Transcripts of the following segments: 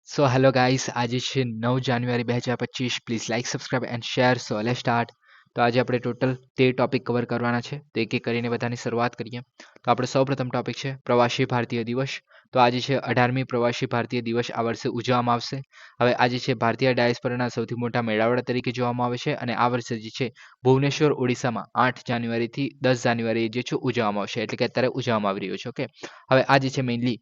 So hello guys, આજે છે 9 જાન્યુઆરી 2025. Please like, subscribe and share. So let's start. તો આજે આપણે ટોટલ 13 ટોપિક કવર કરવાના છે, તો એક એક કરીને બધાની શરૂઆત કરીએ. તો આપણે સૌપ્રથમ ટોપિક છે પ્રવાસી ભારતીય દિવસ. તો આજે છે 18મી પ્રવાસી ભારતીય દિવસ આ વર્ષે ઉજવવામાં આવશે. હવે આજે છે ભારતીય ડાયસ્પોરાના સૌથી મોટા મેળાવડા તરીકે જોવામાં આવે છે, અને આ વર્ષે જે છે ભુવનેશ્વર ઓડિશામાં 8 જાન્યુઆરીથી 10 જાન્યુઆરી જે છે ઉજવવામાં આવશે, એટલે કે અત્યારે ઉજવવામાં આવી રહ્યો છે. ઓકે, હવે આજે છે મેઇનલી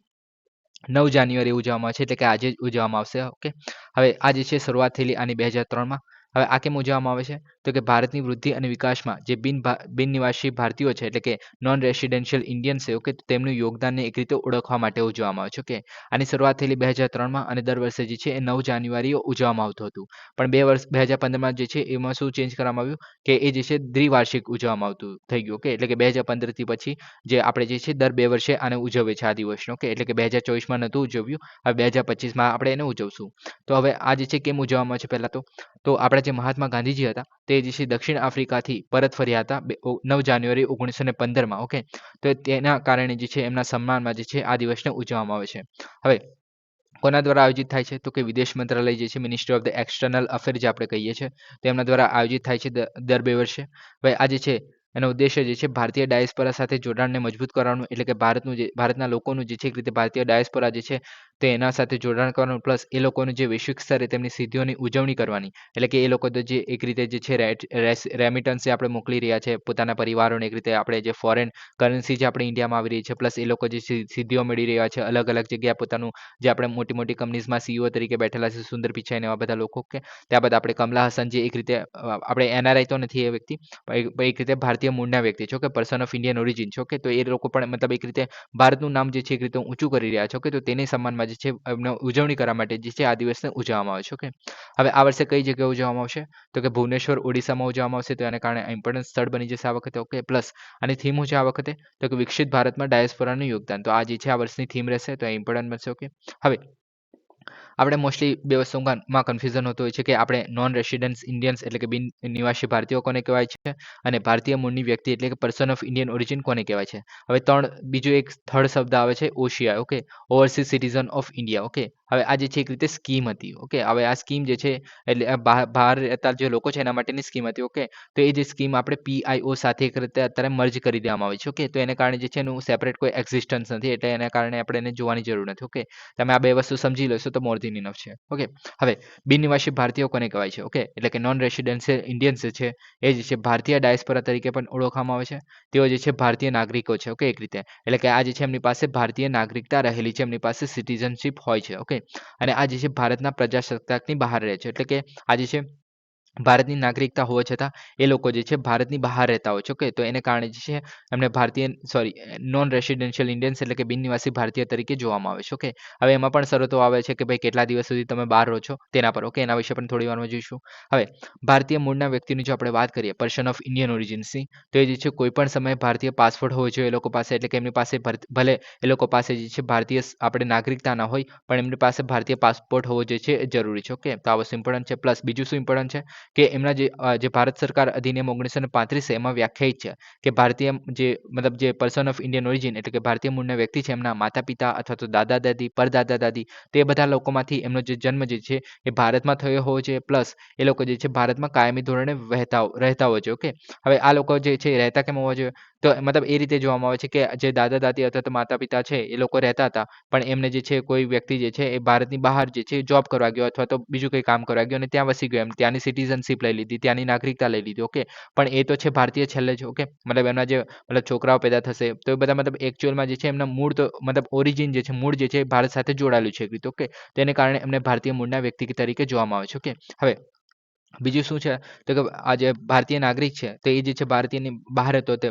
9 જાન્યુઆરી ઉજવવામાં આવે છે, એટલે કે આજે જ ઉજવવામાં આવશે. ઓકે, હવે આ જે છે શરૂઆત થયેલી આની 2003માં. હવે આ કેમ ઉજવવામાં આવે છે? તો કે ભારતની વૃદ્ધિ અને વિકાસમાં જે બિન નિવાસી ભારતીયો છે, એટલે કે નોન રેસિડેન્શિયલ ઇન્ડિયન્સ છે, ઓકે, તેમનું યોગદાનને એક રીતે ઓળખવા માટે ઉજવવામાં આવે છે. ઓકે, આની શરૂઆત થયેલી 2003માં, અને દર વર્ષે જે છે એ 9 જાન્યુઆરીએ ઉજવવામાં આવતું હતું. પણ 2015માં જે છે એમાં શું ચેન્જ કરવામાં આવ્યું કે એ જે છે દ્વિવાર્ષિક ઉજવવામાં આવતું થઈ ગયું. ઓકે, એટલે કે 2015થી પછી જે આપણે જે છે દર 2 વર્ષે આને ઉજવીએ છીએ આ દિવસનો. ઓકે, એટલે કે 2024માં નહોતું ઉજવ્યું, હવે 2025માં આપણે એને ઉજવશું. તો હવે આ જે છે કેમ ઉજવવામાં આવે છે? પહેલાં તો આપણા જે મહાત્મા ગાંધીજી હતા તે જે છે દક્ષિણ આફ્રિકાથી પરત ફર્યા હતા 9 જાન્યુઆરી 1915માં. ઓકે, તો તેના કારણે જે છે એમના સન્માનમાં જે છે આ દિવસને ઉજવવામાં આવે છે. હવે કોના દ્વારા આયોજિત થાય છે? તો કે વિદેશ મંત્રાલય જે છે, ministry of the external affair જે આપણે કહીએ છીએ, તેમના દ્વારા આયોજિત થાય છે દર 2 વર્ષે. હવે આ જે છે એનો ઉદ્દેશ્ય જે છે ભારતીય ડાયસ્પોરા સાથે જોડાણને મજબૂત કરવાનું, એટલે કે ભારતના લોકોનું જે છે એક રીતે ભારતીય ડાયસ્પોરા જે છે તે એના સાથે જોડાણ કરવાનું, પ્લસ એ લોકોનું જે વૈશ્વિક સ્તરે તેમની સિદ્ધિઓની ઉજવણી કરવાની, એટલે કે એ લોકો તો જે એક રીતે જે છે રેમિટન્સ જે આપણે મોકલી રહ્યા છે પોતાના પરિવારોને, એક રીતે આપણે જે ફોરેન કરન્સી જે આપણે ઇન્ડિયામાં આવી રહી છે, પ્લસ એ લોકો જે સિદ્ધિઓ મેળવી રહ્યા છે અલગ અલગ જગ્યાએ પોતાનું, જે આપણે મોટી મોટી કંપનીઝમાં સીઈઓ તરીકે બેઠેલા છે, સુંદર પિચાઈ ને એવા બધા લોકો. કે ત્યારબાદ આપણે કમલા હસન, જે એક રીતે આપણે એનઆરઆઈ તો નથી એ વ્યક્તિ, પણ એક રીતે ભારતીય મૂળના વ્યક્તિ છે. Okay, person of Indian origin છે. ઓકે, તો એ લોકો પણ મતલબ એક રીતે ભારતનું નામ જે છે એક રીતે ઊંચું કરી રહ્યા છે. ઓકે, તો તેની સન્માનમાં જે છે એમને ઉજવણી કરવા માટે જે છે આ દિવસને ઉજવવામાં આવે છે. ઓકે, હવે આ વર્ષે કઈ જગ્યાએ ઉજવવામાં આવશે? તો કે ભુવનેશ્વર ઓડિશામાં ઉજવવામાં આવશે. તો એને કારણે ઇમ્પોર્ટન્ટ સ્થળ બની જશે આ વખતે. ઓકે, પ્લસ આની થીમ શું છે આ વખતે? તો કે વિકસિત ભારતમાં ડાયસ્પોરાનું યોગદાન. તો આ જે છે આ વર્ષની થીમ રહેશે, તો ઇમ્પોર્ટન્ટ બનશે. ઓકે, હવે આપણે મોસ્ટલી બે વસ્તુમાં કન્ફ્યુઝન હોતું હોય છે કે આપણે નોન રેસિડેન્સ ઇન્ડિયન્સ એટલે કે બિન નિવાસી ભારતીયો કોને કહેવાય છે, અને ભારતીય મૂળની વ્યક્તિ એટલે કે પર્સન ઓફ ઇન્ડિયન ઓરિજિન કોને કહેવાય છે. હવે બીજો એક થર્ડ શબ્દ આવે છે ઓશિયા. Okay, overseas citizen of India. Okay, હવે આ જે છે એક રીતે સ્કીમ હતી. ઓકે, હવે આ સ્કીમ જે છે એટલે બહાર રહેતા જે લોકો છે એના માટેની સ્કીમ હતી. ઓકે, તો એ જે સ્કીમ આપણે પીઆઈઓ સાથે એક રીતે અત્યારે મર્જ કરી દેવામાં આવી છે. ઓકે, તો એને કારણે જે છે એનું સેપરેટ કોઈ એક્ઝિસ્ટન્સ નથી, એટલે એના કારણે આપણે એને જોવાની જરૂર નથી. ઓકે, તમે આ બે વસ્તુ સમજી લેશો તો મોર ધેન ઇનફ છે. ઓકે, હવે બિન નિવાસી ભારતીયો કોને કહેવાય છે? ઓકે, એટલે કે નોન રેસિડેન્શિયલ ઇન્ડિયન્સ છે એ જે છે ભારતીય ડાયસ્પોરા તરીકે પણ ઓળખવામાં આવે છે. તેઓ જે છે ભારતીય નાગરિકો છે. ઓકે, એક રીતે એટલે કે આ જે છે એમની પાસે ભારતીય નાગરિકતા રહેલી છે, એમની પાસે સિટીઝનશીપ હોય છે. ઓકે, અને આ જે છે ભારતના પ્રજાસત્તાકની બહાર રહે છે, એટલે કે આ જે છે ભારતની નાગરિકતા હોવા છતાં એ લોકો જે છે ભારતની બહાર રહેતા હોય છે. ઓકે, તો એને કારણે જે છે એમને નોન રેસિડેન્શિયલ ઇન્ડિયન્સ એટલે કે બિન નિવાસી ભારતીય તરીકે જોવામાં આવે છે. ઓકે, હવે એમાં પણ શરતો આવે છે કે ભાઈ કેટલા દિવસ સુધી તમે બહાર રહો છો તેના પર. ઓકે, એના વિશે પણ થોડી વારમાં જોઈશું. હવે ભારતીય મૂળના વ્યક્તિની જો આપણે વાત કરીએ, પર્સન ઓફ ઇન્ડિયન ઓરિજિન્સની, તો એ જે છે કોઈ પણ સમયે ભારતીય પાસપોર્ટ હોવો જોઈએ એ લોકો પાસે, એટલે કે એમની પાસે ભલે એ લોકો પાસે જે છે ભારતીય આપણે નાગરિકતા ના હોય, પણ એમની પાસે ભારતીય પાસપોર્ટ હોવો જે છે એ જરૂરી છે. ઓકે, તો આ વસ્તુ ઇમ્પોર્ટન્ટ છે. પ્લસ બીજું શું ઇમ્પોર્ટન્ટ છે કે એમના જે ભારત સરકાર અધિનિયમ 1935 છે એમાં વ્યાખ્યાયિત છે કે ભારતીય જે પર્સન ઓફ ઇન્ડિયન ઓરિજિન એટલે કે ભારતીય મૂળના વ્યક્તિ છે, એમના માતા પિતા અથવા તો દાદા દાદી, પરદાદા દાદી, તે બધા લોકોમાંથી એમનો જે જન્મ જે છે એ ભારતમાં થયો હોવો જોઈએ, પ્લસ એ લોકો જે છે ભારતમાં કાયમી ધોરણે રહેતા હોવા જોઈએ. ઓકે, હવે આ લોકો જે છે રહેતા કેમ હોવા જોઈએ? તો મતલબ એ રીતે જોવામાં આવે છે કે જે દાદા દાદી અથવા તો માતા પિતા છે એ લોકો રહેતા હતા, પણ એમને જે છે કોઈ વ્યક્તિ જે છે એ ભારતની બહાર જે છે જોબ કરવા ગયો અથવા તો બીજું કંઈ કામ કરવા ગયો અને ત્યાં વસી ગયો, એમ ત્યાંની સિટીઝનશીપ લઈ લીધી, ત્યાંની નાગરિકતા લઈ લીધી. ઓકે, પણ એ તો છે ભારતીય છેલ્લે છે. ઓકે, મતલબ એમના જે છોકરાઓ પેદા થશે તો એ બધા એકચ્યુઅલમાં જે છે એમના મૂળ તો ઓરિજિન જે છે મૂળ જે છે ભારત સાથે જોડાયેલું છે એક રીતે. ઓકે, તેને કારણે એમને ભારતીય મૂળના વ્યક્તિ તરીકે જોવામાં આવે છે. ઓકે, હવે બીજું શું છે? તો કે આ જે ભારતીય નાગરિક છે તો એ જે છે ભારતીયની બહાર હતો, તે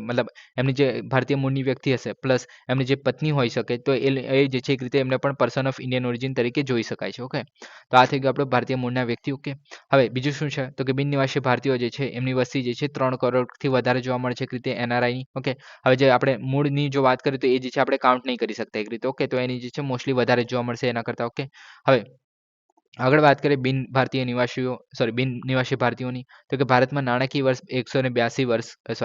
એમની જે ભારતીય મૂળની વ્યક્તિ હશે, પ્લસ એમની જે પત્ની હોઈ શકે, તો એ જે છે એક રીતે એમને પણ પર્સન ઓફ ઇન્ડિયન ઓરિજિન તરીકે જોઈ શકાય છે. ઓકે, તો આ થઈ ગયું આપણું ભારતીય મૂળના વ્યક્તિ. ઓકે, હવે બીજું શું છે? તો કે બિન નિવાસી ભારતીયો જે છે એમની વસ્તી જે છે 3 કરોડથી વધારે જોવા મળે છે એક રીતે એનઆરઆઈની. ઓકે, હવે જે આપણે મૂળની જો વાત કરીએ તો એ જે છે આપણે કાઉન્ટ નહીં કરી શકતા એક રીતે. ઓકે, તો એની જે છે મોસ્ટલી વધારે જોવા મળશે એના કરતાં. ઓકે, હવે આગળ વાત કરીએ બિન નિવાસી ભારતીયોની, તો કે ભારતમાં નાણાકીય વર્ષ 182 વર્ષ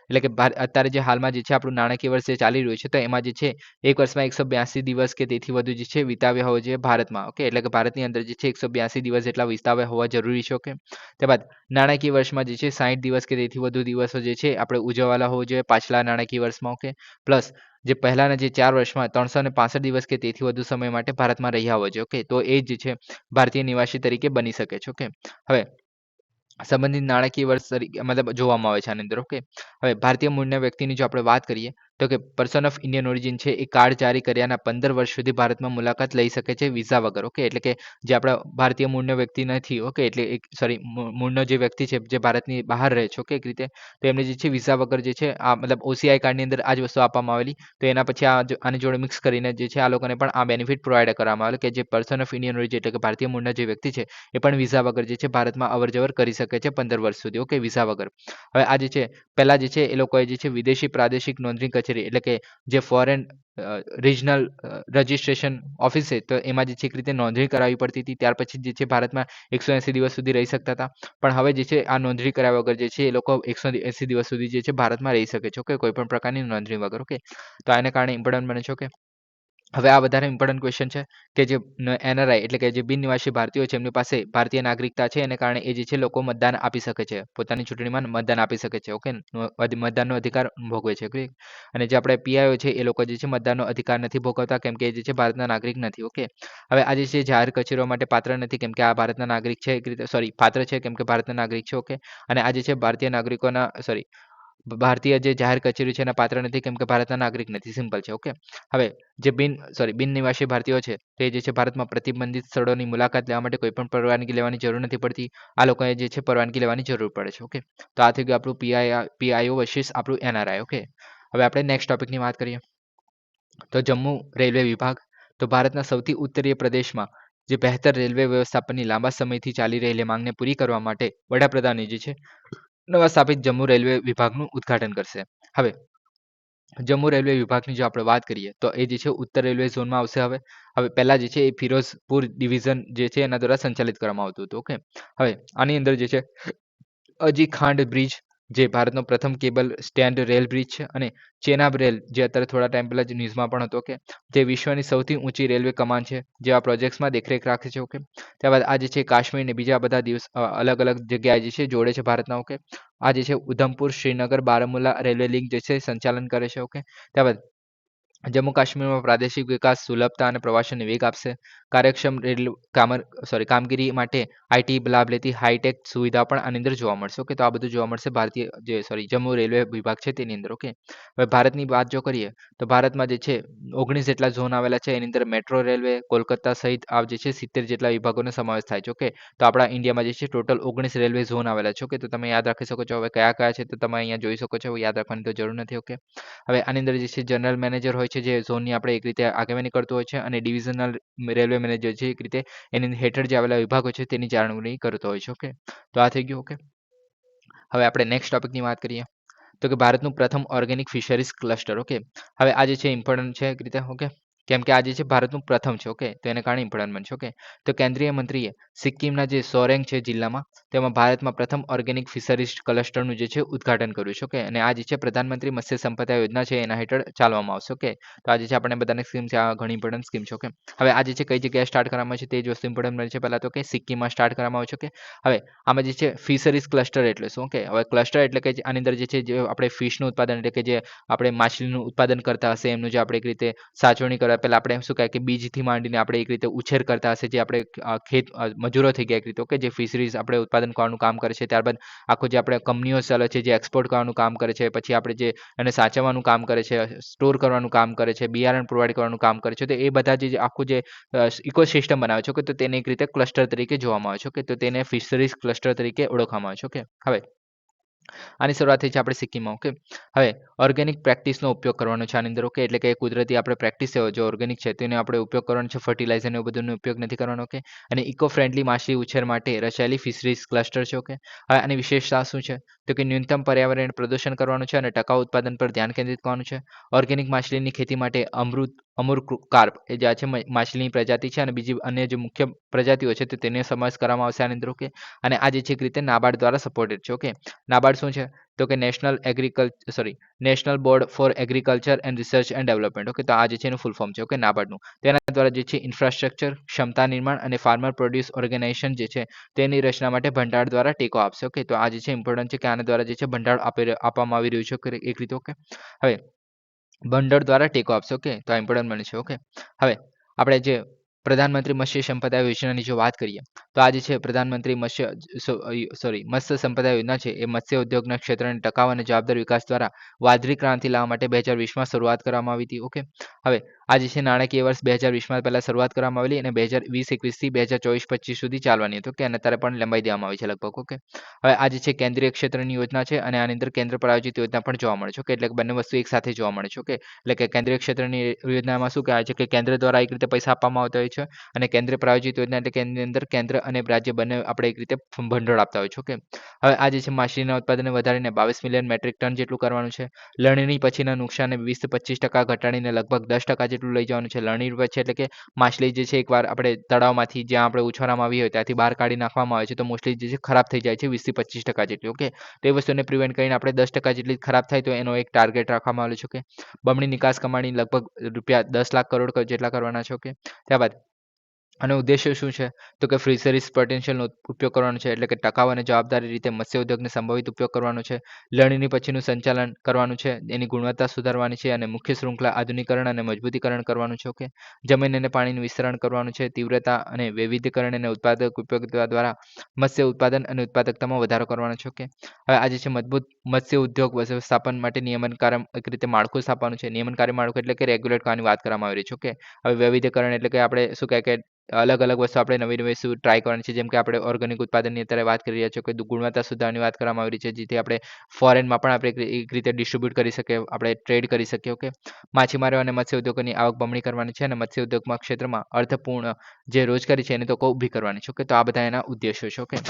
એટલે કે અત્યારે જે હાલમાં જે છે આપણું નાણાકીય વર્ષ જે ચાલી રહ્યું છે, તો એમાં જે છે એક વર્ષમાં 182 દિવસ કે તેથી વધુ જે છે વિતાવ્યા હોવા જોઈએ ભારતમાં. ઓકે, એટલે કે ભારતની અંદર જે છે 182 દિવસ જેટલા વિતાવ્યા હોવા જરૂરી છે. ઓકે, ત્યારબાદ નાણાકીય વર્ષમાં જે છે 60 દિવસ કે તેથી વધુ દિવસો જે છે આપણે ઉજવવાના હોવો જોઈએ પાછલા નાણાકીય વર્ષમાં. ઓકે, પ્લસ જે પહેલાના જે 4 વર્ષમાં 365 દિવસ કે તેથી વધુ સમય માટે ભારતમાં રહ્યા હોવા જોઈએ. ઓકે, તો એ જ છે ભારતીય નિવાસી તરીકે બની શકે છે. ઓકે, હવે સંબંધિત નાણાકીય વર્ષ તરીકે મતલબ જોવામાં આવે છે આની અંદર. ઓકે, હવે ભારતીય મૂળના વ્યક્તિની જો આપણે વાત કરીએ, તો કે પર્સન ઓફ ઇન્ડિયન ઓરિજિન છે એ કાર્ડ જારી કર્યાના 15 વર્ષ સુધી ભારતમાં મુલાકાત લઈ શકે છે વિઝા વગર. ઓકે, એટલે કે જે આપણા ભારતીય મૂળનો વ્યક્તિ નથી. ઓકે, એટલે મૂળનો જે વ્યક્તિ છે જે ભારતની બહાર રહે છે. ઓકે, એક રીતે તો એમને જે છે વિઝા વગર જે છે આ મતલબ ઓસીઆઈ કાર્ડની અંદર આ જ વસ્તુ આપવામાં આવેલી. તો એના પછી આની જોડે મિક્સ કરીને જે છે આ લોકોને પણ આ બેનિફિટ પ્રોવાઈડ કરવામાં આવેલ કે જે પર્સન ઓફ ઇન્ડિયન ઓરિજિન એટલે કે ભારતીય મૂળના જે વ્યક્તિ છે એ પણ વિઝા વગર જે છે ભારતમાં અવર જવર કરી શકે છે 15 વર્ષ સુધી. ઓકે, વિઝા વગર. હવે આ જે છે પહેલા જે છે એ લોકોએ જે છે વિદેશી પ્રાદેશિક નોંધણી કચેરી એટલે કે જે ફોરેન રિજનલ રજિસ્ટ્રેશન ઓફિસ છે, તો એમાં જે છે એક રીતે નોંધણી કરાવવી પડતી હતી. ત્યાર પછી જે છે ભારતમાં 180 દિવસ સુધી રહી શકતા હતા. પણ હવે જે છે આ નોંધણી કરાવ્યા વગર જે છે એ લોકો 180 દિવસ સુધી જે છે ભારતમાં રહી શકે છે. ઓકે, કોઈ પણ પ્રકારની નોંધણી વગર. ઓકે, તો આને કારણે ઇમ્પોર્ટન્ટ બને છે. ઓકે, હવે આ વધારે ઇમ્પોર્ટન્ટ ક્વેશ્ચન છે કે જે એનઆરઆઈ એટલે કે જે બિન નિવાસી ભારતીયો છે એમની પાસે ભારતીય નાગરિકતા છે, એને કારણે એ જે છે લોકો મતદાન આપી શકે છે, પોતાની ચૂંટણીમાં મતદાન આપી શકે છે. ઓકે, મતદાનનો અધિકાર ભોગવે છે. ઓકે, અને જે આપણે પીઆઈઓ છે એ લોકો જે છે મતદાનનો અધિકાર નથી ભોગવતા કેમ કે એ જે છે ભારતના નાગરિક નથી. ઓકે, હવે આ જે છે જાહેર કચેરીઓ માટે પાત્ર નથી કેમ કે આ ભારતના નાગરિક છે, એક રીતે પાત્ર છે કેમ કે ભારતના નાગરિક છે. ઓકે, અને આ જે છે ભારતીય નાગરિકોના ભારતીય જે જાહેર કચેરી છે એના પાત્ર નથી કેમ કે ભારતના નાગરિક નથી. સિમ્પલ છે. ઓકે, હવે જે બિન નિવાસી ભારતીયો છે તે જે છે ભારતમાં પ્રતિબંધિત સ્થળોની મુલાકાત લેવા માટે કોઈ પણ પરવાનગી લેવાની જરૂર નથી પડતી. આ લોકોએ જે છે પરવાનગી લેવાની જરૂર પડે છે. ઓકે, તો આ થઈ ગયું આપણું પીઆઈઓ વર્સિસ આપણું એનઆરઆઈ. ઓકે, હવે આપણે નેક્સ્ટ ટોપિકની વાત કરીએ તો જમ્મુ રેલવે વિભાગ. તો ભારતના સૌથી ઉત્તરીય પ્રદેશમાં જે બહેતર રેલવે વ્યવસ્થાપનની લાંબા સમયથી ચાલી રહેલી માંગને પૂરી કરવા માટે વડાપ્રધાને જે છે નવા સ્થાપિત જમ્મુ રેલવે વિભાગનું ઉદ્ઘાટન કરશે. હવે જમ્મુ રેલવે વિભાગની જો આપણે વાત કરીએ તો એ જે છે ઉત્તર રેલવે ઝોનમાં આવશે. હવે પહેલા જે છે એ ફિરોઝપુર ડિવિઝન જે છે એના દ્વારા સંચાલિત કરવામાં આવતું હતું. ઓકે, હવે આની અંદર જે છે અજી ખાંડ બ્રિજ જે ભારતનો પ્રથમ કેબલ સ્ટેન્ડ રેલ બ્રિજ છે અને ચેનાબ રેલ જે અત્યારે થોડા ટાઈમ પહેલા જ ન્યૂઝમાં પણ હતો કે જે વિશ્વની સૌથી ઊંચી રેલવે કમાન છે જેવા પ્રોજેક્ટ્સમાં દેખરેખ રાખે છે. ઓકે, ત્યારબાદ આ જે છે કાશ્મીર ને બીજા બધા દિવસ અલગ અલગ જગ્યાએ જે છે જોડે છે ભારતના. ઓકે, આ જે છે ઉધમપુર શ્રીનગર બારામુલ્લા રેલવે લિંક જે છે સંચાલન કરે છે. ઓકે, ત્યારબાદ જમ્મુ કાશ્મીરમાં પ્રાદેશિક વિકાસ સુલભતા અને પ્રવાસનને વેગ આપશે. કાર્યક્ષમ કામગીરી માટે આઈટી લાભ લેતી હાઈટેક સુવિધા પણ આની અંદર જોવા મળશે. ઓકે, તો આ બધું જોવા મળશે જમ્મુ રેલવે વિભાગ છે તેની અંદર. ઓકે, હવે ભારતની વાત જો કરીએ તો ભારતમાં જે છે 19 જેટલા ઝોન આવેલા છે. એની અંદર મેટ્રો રેલવે કોલકાતા સહિત આ જે છે 70 જેટલા વિભાગોનો સમાવેશ થાય છે. ઓકે, તો આપણા ઇન્ડિયામાં જે છે ટોટલ 19 રેલવે ઝોન આવેલા છે. ઓકે, તો તમે યાદ રાખી શકો છો. હવે કયા કયા છે તો તમે અહીંયા જોઈ શકો છો. યાદ રાખવાની તો જરૂર નથી. ઓકે, હવે આની અંદર જે છે જનરલ મેનેજર હોય છે જે ઝોનની આપણે એક રીતે આગેવાની કરતો હોય છે અને ડિવિઝનલ રેલવે મેનેજર છે એક રીતે એની હેઠળ જે આવેલા વિભાગો છે તેની જાળવણી કરતો હોય છે. ઓકે, તો આ થઈ ગયું. ઓકે, હવે આપણે નેક્સ્ટ ટોપિકની વાત કરીએ તો કે ભારતનું પ્રથમ ઓર્ગેનિક ફિશરીઝ ક્લસ્ટર. ઓકે, હવે આ જે છે ઇમ્પોર્ટન્ટ છે એક રીતે. ઓકે, કેમ કે આ જે છે ભારતનું પ્રથમ છે. ઓકે, તો એને કારણે ઇમ્પોર્ટન્ટ બનશે. ઓકે, તો કેન્દ્રીય મંત્રીએ સિક્કિમના જે સોરેંગ છે જિલ્લામાં તેમાં ભારતમાં પ્રથમ ઓર્ગેનિક ફિશરીઝ ક્લસ્ટરનું જે છે ઉદ્ઘાટન કર્યું છે. ઓકે, અને આ જે છે પ્રધાનમંત્રી મત્સ્ય સંપદા યોજના છે એના હેઠળ ચાલવામાં આવશે. ઓકે, તો આ જે છે આપણને બધાને સ્કીમ છે, આ ઘણી ઇમ્પોર્ટન્ટ સ્કીમ છે. ઓકે, હવે આ જે છે કઈ જગ્યાએ સ્ટાર્ટ કરવામાં આવે છે તે જ વસ્તુ ઇમ્પોર્ટન્ટ બને છે. પહેલા તો કે સિક્કિમમાં સ્ટાર્ટ કરવામાં આવે છે. ઓકે, હવે આમાં જે છે ફિશરીઝ ક્લસ્ટર એટલે શું? ઓકે, હવે ક્લસ્ટર એટલે કે આની અંદર જે છે જે આપણે ફિશનું ઉત્પાદન એટલે કે જે આપણે માછલીનું ઉત્પાદન કરતા હશે એમનું જે આપણે એક રીતે સાચવણી કરવા પહેલા આપણે શું કહે કે બીજથી માંડીને આપણે એક રીતે ઉછેર કરતા હશે જે આપણે ખેત મજૂરો થઈ ગયા એક રીતે. ઓકે, જે ફિશરીઝ આપણે ઉત્પાદન કરવાનું કામ કરે છે. ત્યારબાદ આખું જે આપણે કંપનીઓ ચાલે છે જે એક્સપોર્ટ કરવાનું કામ કરે છે, પછી આપણે જે એને સાચવવાનું કામ કરે છે, સ્ટોર કરવાનું કામ કરે છે, બિયારણ પ્રોવાઈડ કરવાનું કામ કરે છે, તો એ બધા જે આખું જે ઇકોસિસ્ટમ બનાવે છે. ઓકે, તો તેને એક રીતે ક્લસ્ટર તરીકે જોવામાં આવે છે. ઓકે, તો તેને ફિશરીઝ ક્લસ્ટર તરીકે ઓળખવામાં આવે છે. ઓકે, હવે આની શરૂઆત થઈ છે આપણે સિક્કિમમાં. ઓકે, હવે ઓર્ગેનિક પ્રેક્ટિસનો ઉપયોગ કરવાનો છે આની અંદર. ઓકે, એટલે કે કુદરતી આપણે પ્રેક્ટિસ છે જે ઓર્ગેનિક છે તેનો આપણે ઉપયોગ કરવાનો છે. ફર્ટિલાઇઝર ને એવું બધુંનો ઉપયોગ નથી કરવાનો. ઓકે, અને ઇકો ફ્રેન્ડલી માછલી ઉછેર માટે રચાયેલી ફિશરીઝ ક્લસ્ટર છે. ઓકે, હવે આની વિશેષતા શું છે તો કે ન્યૂનતમ પર્યાવરણ પ્રદૂષણ કરવાનું છે અને ટકાઉ ઉત્પાદન પર ધ્યાન કેન્દ્રિત કરવાનું છે. ઓર્ગેનિક માછલીની ખેતી માટે અમૂર કાર્પ એ જે છે માછલીની પ્રજાતિ છે અને બીજી અન્ય જે મુખ્ય પ્રજાતિઓ છે તો તેને સમાવેશ કરવામાં આવશે આની અંદર. ઓકે, અને આ જે છે એક રીતે નાબાર્ડ દ્વારા સપોર્ટેડ છે. ઓકે, નાબાર્ડ શું છે તો કે national board four agriculture and research and development. Okay, તો આ જે છે એનું ફૂલ ફોર્મ છે. ઓકે, નાબાર્ડનું. તેના દ્વારા જે છે ઇન્ફ્રાસ્ટ્રક્ચર, ક્ષમતા નિર્માણ અને ફાર્મર પ્રોડ્યુસ ઓર્ગેનાઇઝેશન જે છે તેની રચના માટે ભંડાર દ્વારા ટેકો આપશે. ઓકે, તો આ જે છે ઇમ્પોર્ટન્ટ છે કે આના દ્વારા જે છે ભંડાર આપવામાં આવી રહ્યું છે એક રીતે. ઓકે, હવે ભંડોળ દ્વારા ટેકો આપશે. ઓકે, તો આ ઇમ્પોર્ટન્ટ બને છે. ઓકે, હવે આપણે જે પ્રધાનમંત્રી મત્સ્ય સંપદા યોજનાની જો વાત કરીએ તો આ જે છે પ્રધાનમંત્રી મત્સ્ય સંપદા યોજના છે એ મત્સ્ય ઉદ્યોગના ક્ષેત્રને ટકાઉ અને જવાબદાર વિકાસ દ્વારા વાદળી ક્રાંતિ લાવવા માટે 2020માં શરૂઆત કરવામાં આવી હતી. ઓકે, હવે આ જે છે નાણાકીય વર્ષ 2020માં પહેલા શરૂઆત કરવામાં આવેલી અને 2020-21 થી 2024-25 સુધી ચાલવાની હતી. ઓકે, અને અત્યારે પણ લંબાઈ દેવામાં આવી છે લગભગ. ઓકે, હવે આ જે છે કેન્દ્રીય ક્ષેત્રની યોજના છે અને આની અંદર કેન્દ્ર પ્રાયોજિત યોજના પણ જોવા મળે છે. ઓકે, એટલે કે બંને વસ્તુ એક સાથે જોવા મળે છે. ઓકે, એટલે કે કેન્દ્રીય ક્ષેત્રની યોજનામાં શું કહેવાય છે કે કેન્દ્ર દ્વારા એક રીતે પૈસા આપવામાં આવતા હોય છે અને કેન્દ્ર પ્રાયોજિત યોજના એટલે કે એની અંદર કેન્દ્ર અને રાજ્ય બંને આપણે એક રીતે ભંડોળ આપતા હોય છે. ઓકે, હવે આ જે છે માછલીના ઉત્પાદનને વધારીને 22 મિલિયન મેટ્રિક ટન જેટલું કરવાનું છે. લણણી પછીના નુકસાનને 20-25% ઘટાડીને લગભગ 10% જેટલું લઈ જવાનું છે. લણણી પછી એટલે કે માછલી જે છે એકવાર આપણે તળાવમાંથી જ્યાં આપણે ઉછાળવામાં આવી હોય ત્યાંથી બહાર કાઢી નાખવામાં આવે છે તો મોસ્ટલી જે છે ખરાબ થઈ જાય છે 20-25% જેટલી. ઓકે, તો એ વસ્તુને પ્રિવેન્ટ કરીને આપણે 10% જેટલી ખરાબ થાય તો એનો એક ટાર્ગેટ રાખવામાં આવેલો છે. ઓકે, બમણી નિકાસ કમાણી લગભગ રૂપિયા 10 લાખ કરોડ જેટલા કરવાના છે. ઓકે, ત્યારબાદ અને ઉદ્દેશ્ય શું છે તો કે ફિશરીઝ પોટેન્શિયલનો ઉપયોગ કરવાનો છે એટલે કે ટકાઉ અને જવાબદારી રીતે મત્સ્ય ઉદ્યોગને સંભવિત ઉપયોગ કરવાનો છે. લણણી પછીનું સંચાલન કરવાનું છે, એની ગુણવત્તા સુધારવાની છે અને મુખ્ય શૃંખલા આધુનિકરણ અને મજબૂતીકરણ કરવાનું છે. ઓકે, જમીન અને પાણીનું વિસ્તરણ કરવાનું છે. તીવ્રતા અને વૈવિધ્યકરણ અને ઉત્પાદક ઉપયોગિતા દ્વારા મત્સ્ય ઉત્પાદન અને ઉત્પાદકતામાં વધારો કરવાનો છે. ઓકે, હવે આજે છે મજબૂત મત્સ્ય ઉદ્યોગ વ્યવસ્થાપન માટે નિયમનકારક એક રીતે માળખું સ્થાપવાનું છે. નિયમનકારી માળખું એટલે કે રેગ્યુલેટ કરવાની વાત કરવામાં આવી રહી છે. ઓકે, હવે વૈવિધ્યકરણ એટલે કે આપણે શું કહે કે અલગ અલગ વસ્તુ આપણે નવી નવી વસ્તુ ટ્રાય કરવાની છે. જેમ કે આપણે ઓર્ગેનિક ઉત્પાદનની અત્યારે વાત કરી રહ્યા છીએ કે ગુણવત્તા સુધારવાની વાત કરવામાં આવી રહી છે જેથી આપણે ફોરેનમાં પણ આપણે એક રીતે ડિસ્ટ્રીબ્યુટ કરી શકીએ, આપણે ટ્રેડ કરી શકીએ. ઓકે, માછીમારો અને મત્સ્ય ઉદ્યોગોની આવક બમણી કરવાની છે અને મત્સ્ય ઉદ્યોગમાં ક્ષેત્રમાં અર્થપૂર્ણ જે રોજગારી છે એને તો ઊભી કરવાની છે. ઓકે, તો આ બધા એના ઉદ્દેશો છે. ઓકે,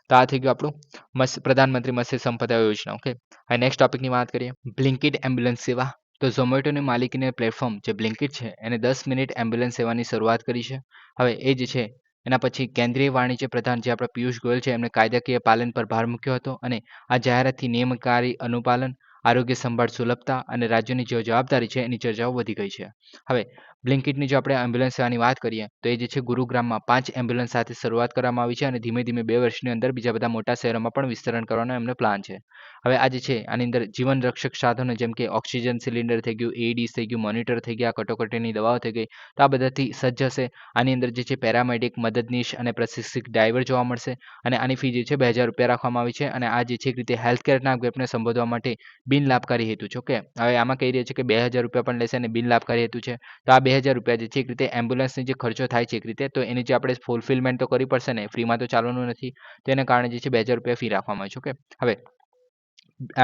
તો આ થઈ ગયું આપણું પ્રધાનમંત્રી મત્સ્ય સંપદા યોજના. ઓકે, હવે નેક્સ્ટ ટોપિકની વાત કરીએ બ્લિંકિટ એમ્બ્યુલન્સ સેવા. તો ઝોમેટોની માલિકીને પ્લેટફોર્મ જે બ્લિંકિટ છે એને 10 મિનિટ એમ્બ્યુલન્સ સેવાની શરૂઆત કરી છે. હવે એ જ છે એના પછી કેન્દ્રીય વાણિજ્ય પ્રધાન જે આપણા પિયુષ ગોયલ છે એમણે કાયદાકીય પાલન પર ભાર મૂક્યો હતો અને આ જાહેરાતથી નિયમનકારી અનુપાલન, આરોગ્ય સંભાળ સુલભતા અને રાજ્યોની જે જવાબદારી છે એની ચર્ચાઓ વધી ગઈ છે. હવે બ્લિંકિટની જો આપણે એમ્બ્યુલન્સ સેવાની વાત કરીએ તો એ જે છે ગુરુગ્રામમાં 5 એમ્બ્યુલન્સ સાથે શરૂઆત કરવામાં આવી છે અને ધીમે ધીમે 2 વર્ષની અંદર બીજા બધા મોટા શહેરોમાં પણ વિસ્તરણ કરવાનો એમનો પ્લાન છે. હવે આ જે છે આની અંદર જીવન રક્ષક સાધનો જેમ કે ઓક્સિજન સિલિન્ડર થઈ ગયું, એડીસ થઈ ગયું, મોનિટર થઈ ગયા, કટોકટીની દવાઓ થઈ ગઈ, તો આ બધાથી સજ્જ હશે. આની અંદર જે છે પેરામેડિક, મદદનીશ અને પ્રશિક્ષિત ડ્રાઈવર જોવા મળશે અને આની ફી જે છે ₹2000 રાખવામાં આવી છે અને આ જે છે એક રીતે હેલ્થકેરના ગેપને સંબોધવા માટે બિન લાભકારી હેતુ છે. ઓકે, હવે આમાં કહી રહ્યા છે કે ₹2000 પણ લેશે અને બિન લાભકારી હેતુ છે. તો આ ₹2000 જે છે એક રીતે એમ્બ્યુલન્સની જે ખર્ચો થાય છે એક રીતે તો એની જે આપણે ફૂલફિલમેન્ટ તો કરવી પડશે ને, ફ્રીમાં તો ચાલવાનું નથી. તો એના કારણે જે છે ₹2000 ફી રાખવામાં આવી છે. ઓકે, હવે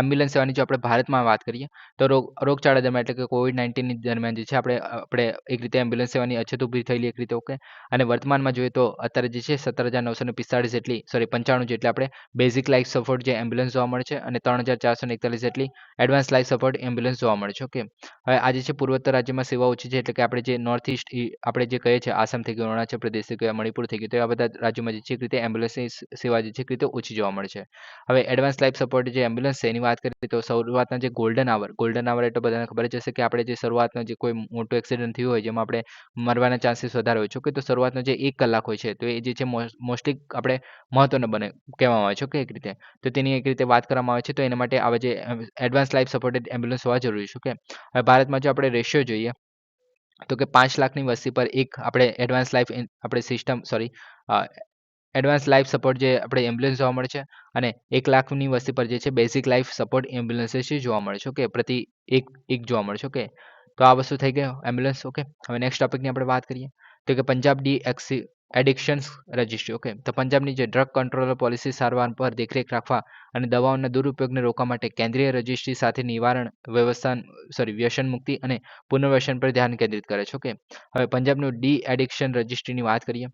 એમ્બ્યુલન્સ સેવાની જો આપણે ભારતમાં વાત કરીએ તો રોગચાળા દરમિયાન એટલે કે COVID-19 દરમિયાન જે છે આપણે એક રીતે એમ્બ્યુલન્સ સેવાની અછત ઊભી થયેલી એક રીતે. ઓકે, અને વર્તમાનમાં જોઈએ તો અત્યારે જે છે 17,945 જેટલી 95 જેટલી આપણે બેઝિક લાઈફ સપોર્ટ જે એમ્બ્યુલન્સ જોવા મળે છે અને 3,441 જેટલી એડવાન્સ લાઈફ સપોર્ટ એમ્બ્યુલન્સ જોવા મળે છે. ઓકે, હવે આ જે છે પૂર્વોત્તર રાજ્યમાં સેવા ઓછી છે એટલે કે આપણે જે નોર્થ ઇસ્ટ આપણે જે કહીએ છીએ આસામ થઈ ગયું, અરુણાચલ પ્રદેશ થઈ ગયું, મણિપુર થઈ ગયું, તો એવા બધા રાજ્યોમાં જે છે એક રીતે એમ્બ્યુલન્સની સેવા જે છે એક રીતે ઓછી જોવા મળે છે. હવે એડવાન્સ લાઈફ સપોર્ટ જે એમ્બ્યુલન્સ છે એની વાત કરીએ તો શરૂઆતના જે ગોલ્ડન આવર એટલે બધાને ખબર જ હશે કે આપણે જે શરૂઆતનો જે કોઈ મોટું એક્સિડન્ટ થયું હોય જેમાં આપણે મરવાના ચાન્સીસ વધારે હોય છે. ઓકે, તો શરૂઆતનો જે 1 કલાક હોય છે તો એ જે છે મોસ્ટલી આપણે મહત્વનો બને કહેવામાં આવે છે. ઓકે, એક રીતે તો તેની એક રીતે વાત કરવામાં આવે છે તો એના માટે આવા જે એડવાન્સ લાઈફ સપોર્ટેડ એમ્બ્યુલન્સ હોવા જરૂરી છે. ઓકે, હવે ભારતમાં જો આપણે રેશિયો જોઈએ તો કે 5 લાખની વસ્તી પર એક આપણે એડવાન્સ લાઈફ આપણે સિસ્ટમ એડવાન્સ લાઈફ સપોર્ટ જે આપણે એમ્બ્યુલન્સ જોવા મળે છે અને 1 લાખની વસ્તી પર જે છે બેઝિક લાઈફ સપોર્ટ એમ્બ્યુલન્સીસ જોવા મળે છે. ઓકે, પ્રતિ એક જોવા મળે છે. ઓકે, તો આ વસ્તુ થઈ ગઈ એમ્બ્યુલન્સ. ઓકે, હવે નેક્સ્ટ ટોપિકની આપણે વાત કરીએ તો કે પંજાબ એડિક્શન્સ રજિસ્ટ્રી. ઓકે, તો પંજાબની જે ડ્રગ કંટ્રોલર પોલિસી સારવાર પર દેખરેખ રાખવા અને દવાઓના દુરુપયોગને રોકવા માટે કેન્દ્રીય રજિસ્ટ્રી સાથે નિવારણ વ્યસન મુક્તિ અને પુનર્વસન પર ધ્યાન કેન્દ્રિત કરે છે. ઓકે, હવે પંજાબનું ડી એડિક્શન રજિસ્ટ્રીની વાત કરીએ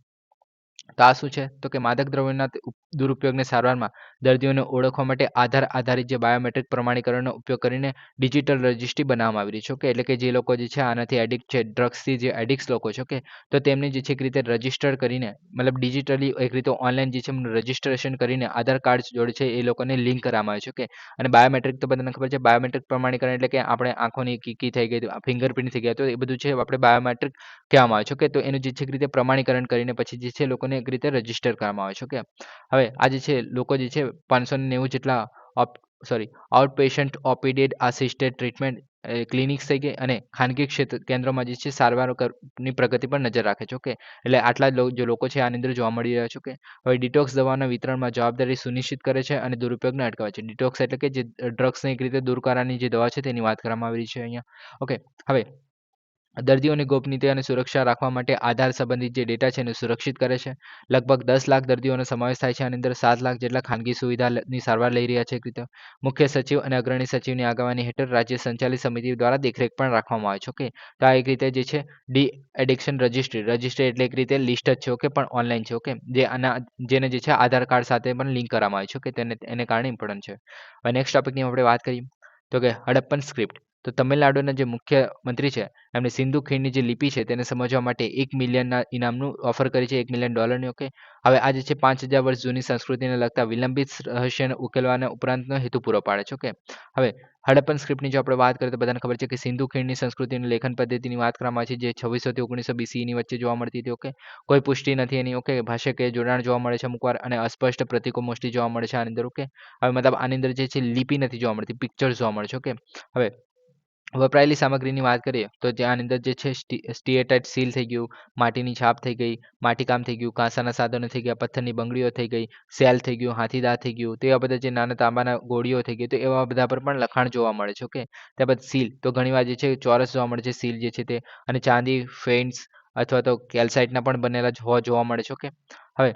તો આ શું છે તો કે માદક દ્રવ્યોના દુરુપયોગને સારવારમાં દર્દીઓને ઓળખવા માટે આધાર આધારિત જે બાયોમેટ્રિક પ્રમાણીકરણનો ઉપયોગ કરીને ડિજિટલ રજિસ્ટ્રી બનાવવામાં આવી રહી છે. ઓકે, એટલે કે જે લોકો જે છે આનાથી એડિક્ટ છે, ડ્રગ્સથી જે એડિક્ટ લોકો છે, ઓકે, તો તેમને જે છે એક રીતે રજિસ્ટર કરીને મતલબ ડિજિટલી એક રીતે ઓનલાઈન જે છે રજિસ્ટ્રેશન કરીને આધાર કાર્ડ જોડે છે એ લોકોને લિંક કરવામાં આવે છે. ઓકે, અને બાયોમેટ્રિક તો બધાને ખબર છે, બાયોમેટ્રિક પ્રમાણીકરણ એટલે કે આપણે આંખોની કીકી થઈ ગઈ, ફિંગરપ્રિન્ટ થઈ ગયા, તો એ બધું છે આપણે બાયોમેટ્રિક કહેવામાં આવે છે. ઓકે, તો એનું જે છે એક રીતે પ્રમાણીકરણ કરીને પછી જે છે લોકોને એક રીતે રજિસ્ટર કરવામાં આવે છે. ઓકે, હવે આ જે છે લોકો જે છે 590 જેટલા આઉટ પેશન્ટ ઓપીડેડ આસિસ્ટેડ ટ્રીટમેન્ટ ક્લિનિક્સ થઈ ગઈ અને ખાનગી ક્ષેત્ર કેન્દ્રોમાં જે છે ની પ્રગતિ પર નજર રાખે છે. ઓકે, એટલે આટલા જે લોકો છે આની અંદર જોવા મળી રહ્યા છે. ઓકે, હવે ડિટોક્સ દવાના વિતરણમાં જવાબદારી સુનિશ્ચિત કરે છે અને દુરુપયોગને અટકાવે છે. ડિટોક્સ એટલે કે જે ડ્રગ્સને એક રીતે દૂર કરવાની જે દવા છે તેની વાત કરવામાં આવી રહી છે અહીંયા. ઓકે, હવે દર્દીઓની ગોપનીયતા અને સુરક્ષા રાખવા માટે આધાર સંબંધિત જે ડેટા છે એને સુરક્ષિત કરે છે. લગભગ 10 લાખ દર્દીઓનો સમાવેશ થાય છે. આની અંદર 7 લાખ જેટલા ખાનગી સુવિધાની સારવાર લઈ રહ્યા છે. એક રીતે મુખ્ય સચિવ અને અગ્રણી સચિવની આગેવાની હેઠળ રાજ્ય સંચાલિત સમિતિ દ્વારા દેખરેખ પણ રાખવામાં આવે છે. ઓકે, તો આ એક રીતે જે છે ડી એડિક્શન રજિસ્ટ્રી એટલે એક રીતે લિસ્ટ જ છે. ઓકે, પણ ઓનલાઈન છે. ઓકે, જેને જે છે આધાર કાર્ડ સાથે પણ લિંક કરવામાં આવે છે. ઓકે, એને કારણે ઇમ્પોર્ટન્ટ છે. હવે નેક્સ્ટ ટોપિકની આપણે વાત કરીએ તો કે હડપ્પન સ્ક્રિપ્ટ. તો તમિલનાડુના જે મુખ્યમંત્રી છે એમણે સિંધુ ખીણની જે લિપિ છે તેને સમજવા માટે 1 મિલિયનના ઇનામનું ઓફર કરી છે, $1 મિલિયન. ઓકે, હવે આ જે છે 5000 વર્ષ જૂની સંસ્કૃતિને લગતા વિલંબિત રહસ્યને ઉકેલવાના ઉપરાંતનો હેતુ પૂરો પાડે છે. ઓકે, હવે હડપ્પન સ્ક્રિપ્ટની જો આપણે વાત કરીએ તો બધાને ખબર છે કે સિંધુ ખીણની સંસ્કૃતિની લેખન પદ્ધતિની વાત કરવામાં આવે છે જે 2600 થી 1900 BCE વચ્ચે જોવા મળતી હતી. ઓકે, કોઈ પુષ્ટિ નથી એની. ઓકે, ભાષાકીય જોડાણ જોવા મળે છે અમુકવાર અને અસ્પષ્ટ પ્રતીકો મોસ્ટલી જોવા મળે છે આની અંદર. ઓકે, હવે મતલબ આની અંદર જે છે લિપિ નથી જોવા મળતી, પિક્ચર્સ જોવા મળે છે. ઓકે, હવે વપરાયેલી સામગ્રીની વાત કરીએ તો આની અંદર જે છે સ્ટીએટાઇટ સીલ થઈ ગયું, માટીની છાપ થઈ ગઈ, માટીકામ થઈ ગયું, કાંસાના સાધનો થઈ ગયા, પથ્થરની બંગડીઓ થઈ ગઈ, સેલ થઈ ગયું, હાથીદાંત થઈ ગયું, તો એવા બધા જે નાના તાંબાના ગોળીઓ થઈ ગઈ, તો એવા બધા પર પણ લખાણ જોવા મળે છે. ઓકે, ત્યારબાદ સીલ તો ઘણીવાર જે છે ચોરસ જોવા મળે છે સીલ જે છે તે, અને ચાંદી, ફેઇન્ટ્સ અથવા તો કેલ્સાઇટના પણ બનેલા જોવા મળે છે. ઓકે, હવે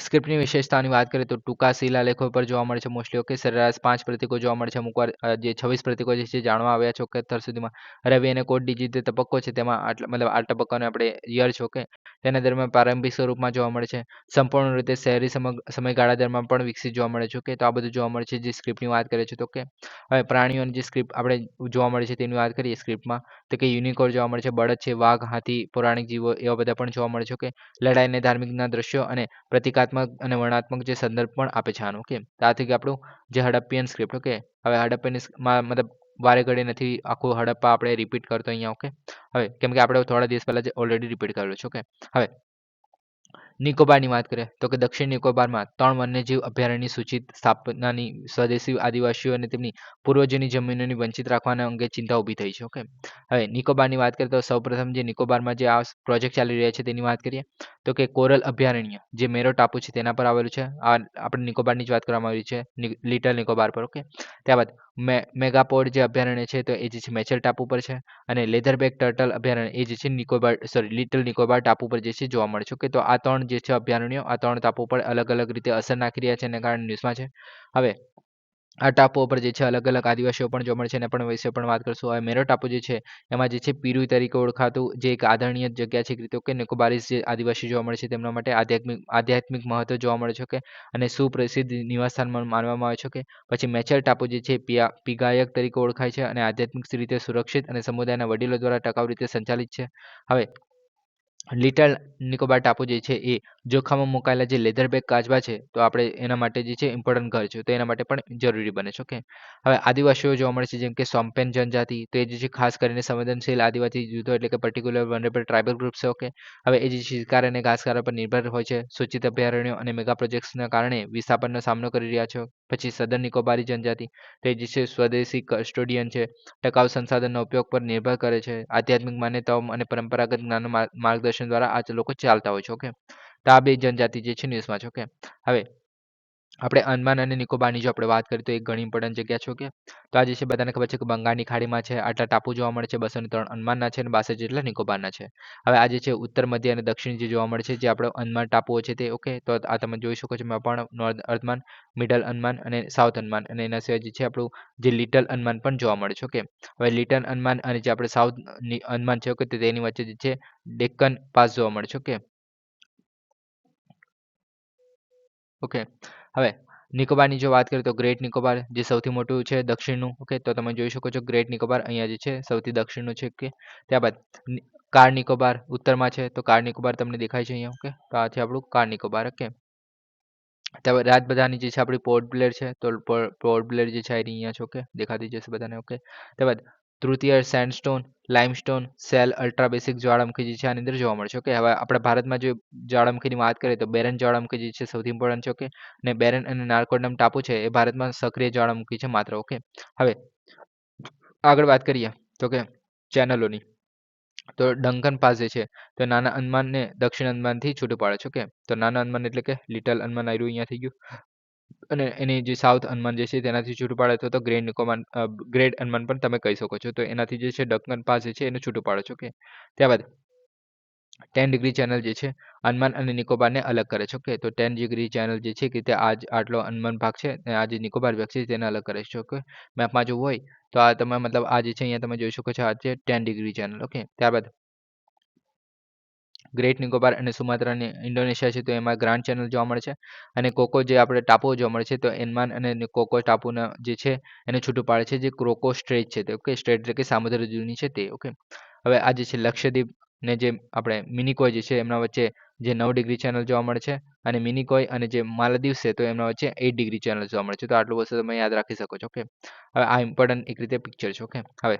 સ્ક્રિપ્ટની વિશેષતાઓની વાત કરીએ તો ટૂંકા શિલાલેખો પર જોવા મળે છે મોસ્ટલી. ઓકે, સરેરાશ 5 પ્રતીકો જોવા મળે છે અમુકવાર. જે 26 પ્રતીકો જે છે જાણવા આવ્યા છે. ઓકે, અત્યાર સુધીમાં રવિ અને કોડ ડિજિટ તબક્કો છે તેમાં મતલબ આ તબક્કાને આપણે યર છે. ઓકે, તેના દરમિયાન પ્રારંભિક સ્વરૂપમાં જોવા મળે છે. સંપૂર્ણ રીતે શહેરી સમયગાળા દરમિયાન પણ વિકસિત જોવા મળે છે. ઓકે, તો આ બધું જોવા મળે છે જે સ્ક્રિપ્ટની વાત કરે છે. તો ઓકે, હવે પ્રાણીઓની જે સ્ક્રિપ્ટ આપણે જોવા મળે છે તેની વાત કરીએ સ્ક્રિપ્ટમાં તો કે યુનિકોર્ન જોવા મળે છે, બળદ છે, વાઘ, હાથી, પૌરાણિક જીવો એવા બધા પણ જોવા મળે છે. ઓકે, લડાઈ અને ધાર્મિકના દ્રશ્યો અને પ્રતિકાત્મક અને વર્ણનાત્મક જે સંદર્ભ પણ આપે છે આનું. ઓકે, તો આ થઈ ગયું આપણું જે હડપ્પિયન સ્ક્રિપ્ટ. ઓકે, હવે હડપ્પિયનમાં મતલબ વારે ઘડી નથી આખું હડપ્પા આપણે રિપીટ કરતો અહીંયા. ઓકે, હવે કેમ કે આપણે થોડા દિવસ પહેલા જ ઓલરેડી રિપીટ કરેલું છે. ઓકે, હવે નિકોબારની વાત કરીએ તો કે દક્ષિણ નિકોબારમાં 3 વન્યજીવ અભયારણ્યની સૂચિત સ્થાપનાની સ્વદેશી આદિવાસીઓ અને તેમની પૂર્વજોની જમીનોની વંચિત રાખવાના અંગે ચિંતા ઊભી થઈ છે. ઓકે, હવે નિકોબારની વાત કરીએ તો સૌપ્રથમ જે નિકોબારમાં જે આ પ્રોજેક્ટ ચાલી રહ્યા છે તેની વાત કરીએ તો કે કોરલ અભયારણ્ય જે મેરો ટાપુ છે તેના પર આવેલું છે. આ આપણે નિકોબારની જ વાત કરવામાં આવી છે, લિટલ નિકોબાર પર. ઓકે, ત્યારબાદ મેગાપોડ જે અભયારણ્ય છે તો એ જે છે મેચલ ટાપુ પર છે અને લેધરબેક ટર્ટલ અભયારણ્ય એ જે છે લિટલ નિકોબાર ટાપુ પર જે છે જોવા મળે છે. ઓકે, તો આ 3 જે છે અભયારણ્યો આ 3 ટાપુ પર અલગ અલગ રીતે અસર નાખી રહ્યા છે એના કારણે ન્યૂઝમાં છે. હવે આ ટાપુઓ પર જે છે અલગ અલગ આદિવાસીઓ પણ જોવા મળે છે એના પણ વિશે પણ વાત કરશું. હવે મેરો ટાપુ જે છે એમાં જે છે પીરુઈ તરીકે ઓળખાતું જે એક આદરણીય જગ્યા છે. એક રીતે ઓકે, નિકોબારીસ જે આદિવાસી જોવા મળે છે તેમના માટે આધ્યાત્મિક મહત્વ જોવા મળે છે. ઓકે, અને સુપ્રસિદ્ધ નિવાસસ્થાન માનવામાં આવે છે. ઓકે, પછી મેચલ ટાપુ જે છે પીગાયક તરીકે ઓળખાય છે અને આધ્યાત્મિક રીતે સુરક્ષિત અને સમુદાયના વડીલો દ્વારા ટકાઉ રીતે સંચાલિત છે. હવે લિટલ નિકોબાર ટાપુ જે છે એ જોખમમાં મુકાયેલા જે લેધરબેક કાચબા છે તો આપણે એના માટે જે છે ઇમ્પોર્ટન્ટ ઘર છે તો એના માટે પણ જરૂરી બને છે. ઓકે, હવે આદિવાસીઓ જોવા મળે છે જેમ કે સોમ્પેન જનજાતિ, તો એ જે છે ખાસ કરીને સંવેદનશીલ આદિવાસી જૂથો એટલે કે પર્ટિક્યુલર વનરેબલ ટ્રાઇબલ ગ્રુપ છે. ઓકે, હવે એ જે શિકાર અને ઘાસચારા પર નિર્ભર હોય છે. સૂચિત અભયારણ્યો અને મેગા પ્રોજેક્ટ્સના કારણે વિસ્થાપનનો સામનો કરી રહ્યા છે. પછી સદન નિકોબારી જનજાતિ તે જે છે સ્વદેશી કસ્ટોડિયન છે, ટકાઉ સંસાધનનો ઉપયોગ પર નિર્ભર કરે છે, આધ્યાત્મિક માન્યતાઓ અને પરંપરાગત જ્ઞાનનું માર્ગદર્શન દ્વારા આ લોકો ચાલતા હોય છે. ઓકે, તો આ બે જનજાતિ જે છે ન્યૂઝમાં છે. ઓકે, હવે આપણે અંદમાન અને નિકોબારની જો આપણે વાત કરીએ તો એક ઘણી ઇમ્પોર્ટન્ટ જગ્યા છે. ઓકે, તો આ જે છે બધાને ખબર છે કે બંગાળની ખાડીમાં છે, આટલા ટાપુ જોવા મળે છે, 203 અંદમાનના છે અને 62 જેટલા નિકોબારના છે. હવે આ જે છે ઉત્તર, મધ્ય અને દક્ષિણ જે જોવા મળે છે, જે આપણો અંદમાન ટાપુઓ છે તે. ઓકે, તો આ તમે જોઈ શકો છો મેં પણ નોર્થ અંદમાન, મિડલ અંદમાન અને સાઉથ અંદમાન, અને એના સિવાય જે છે આપણું જે લિટલ અંદમાન પણ જોવા મળે છે. ઓકે, હવે લિટલ અંદમાન અને જે આપણે સાઉથ અંદમાન છે, ઓકે, તો તેની વચ્ચે જે છે ડેક્કન પાસ જોવા મળે છે. ઓકે, ઓકે, હવે નિકોબારની જો વાત કરીએ તો ગ્રેટ નિકોબાર જે સૌથી મોટું છે દક્ષિણનું. ઓકે, તો તમે જોઈ શકો છો ગ્રેટ નિકોબાર અહીંયા જે છે સૌથી દક્ષિણનું છે. ઓકે, ત્યારબાદ કાર નિકોબાર ઉત્તરમાં છે, તો કાર નિકોબાર તમને દેખાય છે અહીંયા. ઓકે, તો આ છે આપણું કાર નિકોબાર. ઓકે, ત્યારબાદ રાજબધાની જે છે આપણી પોર્ટ બ્લેર છે, તો પોર્ટ બ્લેર જે છે એ અહીંયા છે. ઓકે, દેખાતી જશે બધાને. ઓકે, ત્યારબાદ તૃતીય sandstone, limestone, shale, ultra basic જ્વાળામુખી જે છે આની અંદર જોવા મળશે. ઓકે, હવે આપણા ભારતમાં જો જ્વાળામુખીની વાત કરીએ તો બેરન જ્વાળામુખી જે છે સૌથી ઇમ્પોર્ટન્ટ છે. ઓકે, અને બેરન અને નારકોડમ ટાપુ છે એ ભારતમાં સક્રિય જ્વાળામુખી છે માત્ર. ઓકે, હવે આગળ વાત કરીએ તો કે ચેનલોની, તો ડંકન પાસ જે છે તો નાના અંદમાનને દક્ષિણ અંદમાનથી છૂટું પાડે છે. ઓકે, તો નાના અંદમાન એટલે કે લિટલ અંદમાન આવ્યું અહીંયા થઈ ગયું, અને એની જે સાઉથ અંદમાન જે છે તેનાથી છૂટું પાડે તો ગ્રેટ નિકોબાર, ગ્રેટ અંદમાન પણ તમે કહી શકો છો. તો એનાથી જે છે ડંકન પાસ જે છે એને છૂટું પાડે છે. ઓકે, ત્યારબાદ 10 ડિગ્રી ચેનલ જે છે અંદમાન અને નિકોબારને અલગ કરે છે. ઓકે, તો 10 ડિગ્રી ચેનલ જે છે કે તે આટલો અંદમાન ભાગ છે અને આ જે નિકોબાર ભાગ છે તેને અલગ કરે છે. ઓકે, મેપમાં જોવું હોય તો આ તમે મતલબ આ જે છે અહીંયા તમે જોઈ શકો છો આ છે 10 ડિગ્રી ચેનલ. ઓકે, ત્યારબાદ ગ્રેટ નિકોબાર અને સુમાત્રા અને ઇન્ડોનેશિયા છે તો એમાં ગ્રાન્ડ ચેનલ જોવા મળે છે, અને કોકો જે આપણે ટાપુઓ જોવા મળે છે તો એન્ડમાન અને કોકો ટાપુના જે છે એને છૂટું પાડે છે, જે ક્રોકો સ્ટ્રેટ છે તે. ઓકે, સ્ટ્રેટ એટલે કે સામુદ્ર જૂની છે તે. ઓકે, હવે આ જે છે લક્ષદ્વીપ ને જે આપણે મિનિકોય જે છે એમના વચ્ચે જે 9 ડિગ્રી ચેનલ જોવા મળે છે, અને મિનિકોય અને જે માલદીવ છે તો એમના વચ્ચે 8 ડિગ્રી ચેનલ જોવા મળે છે. તો આટલું વસ્તુ તમે યાદ રાખી શકો છો. ઓકે, હવે આ ઇમ્પોર્ટન્ટ એક રીતે પિક્ચર છે. ઓકે, હવે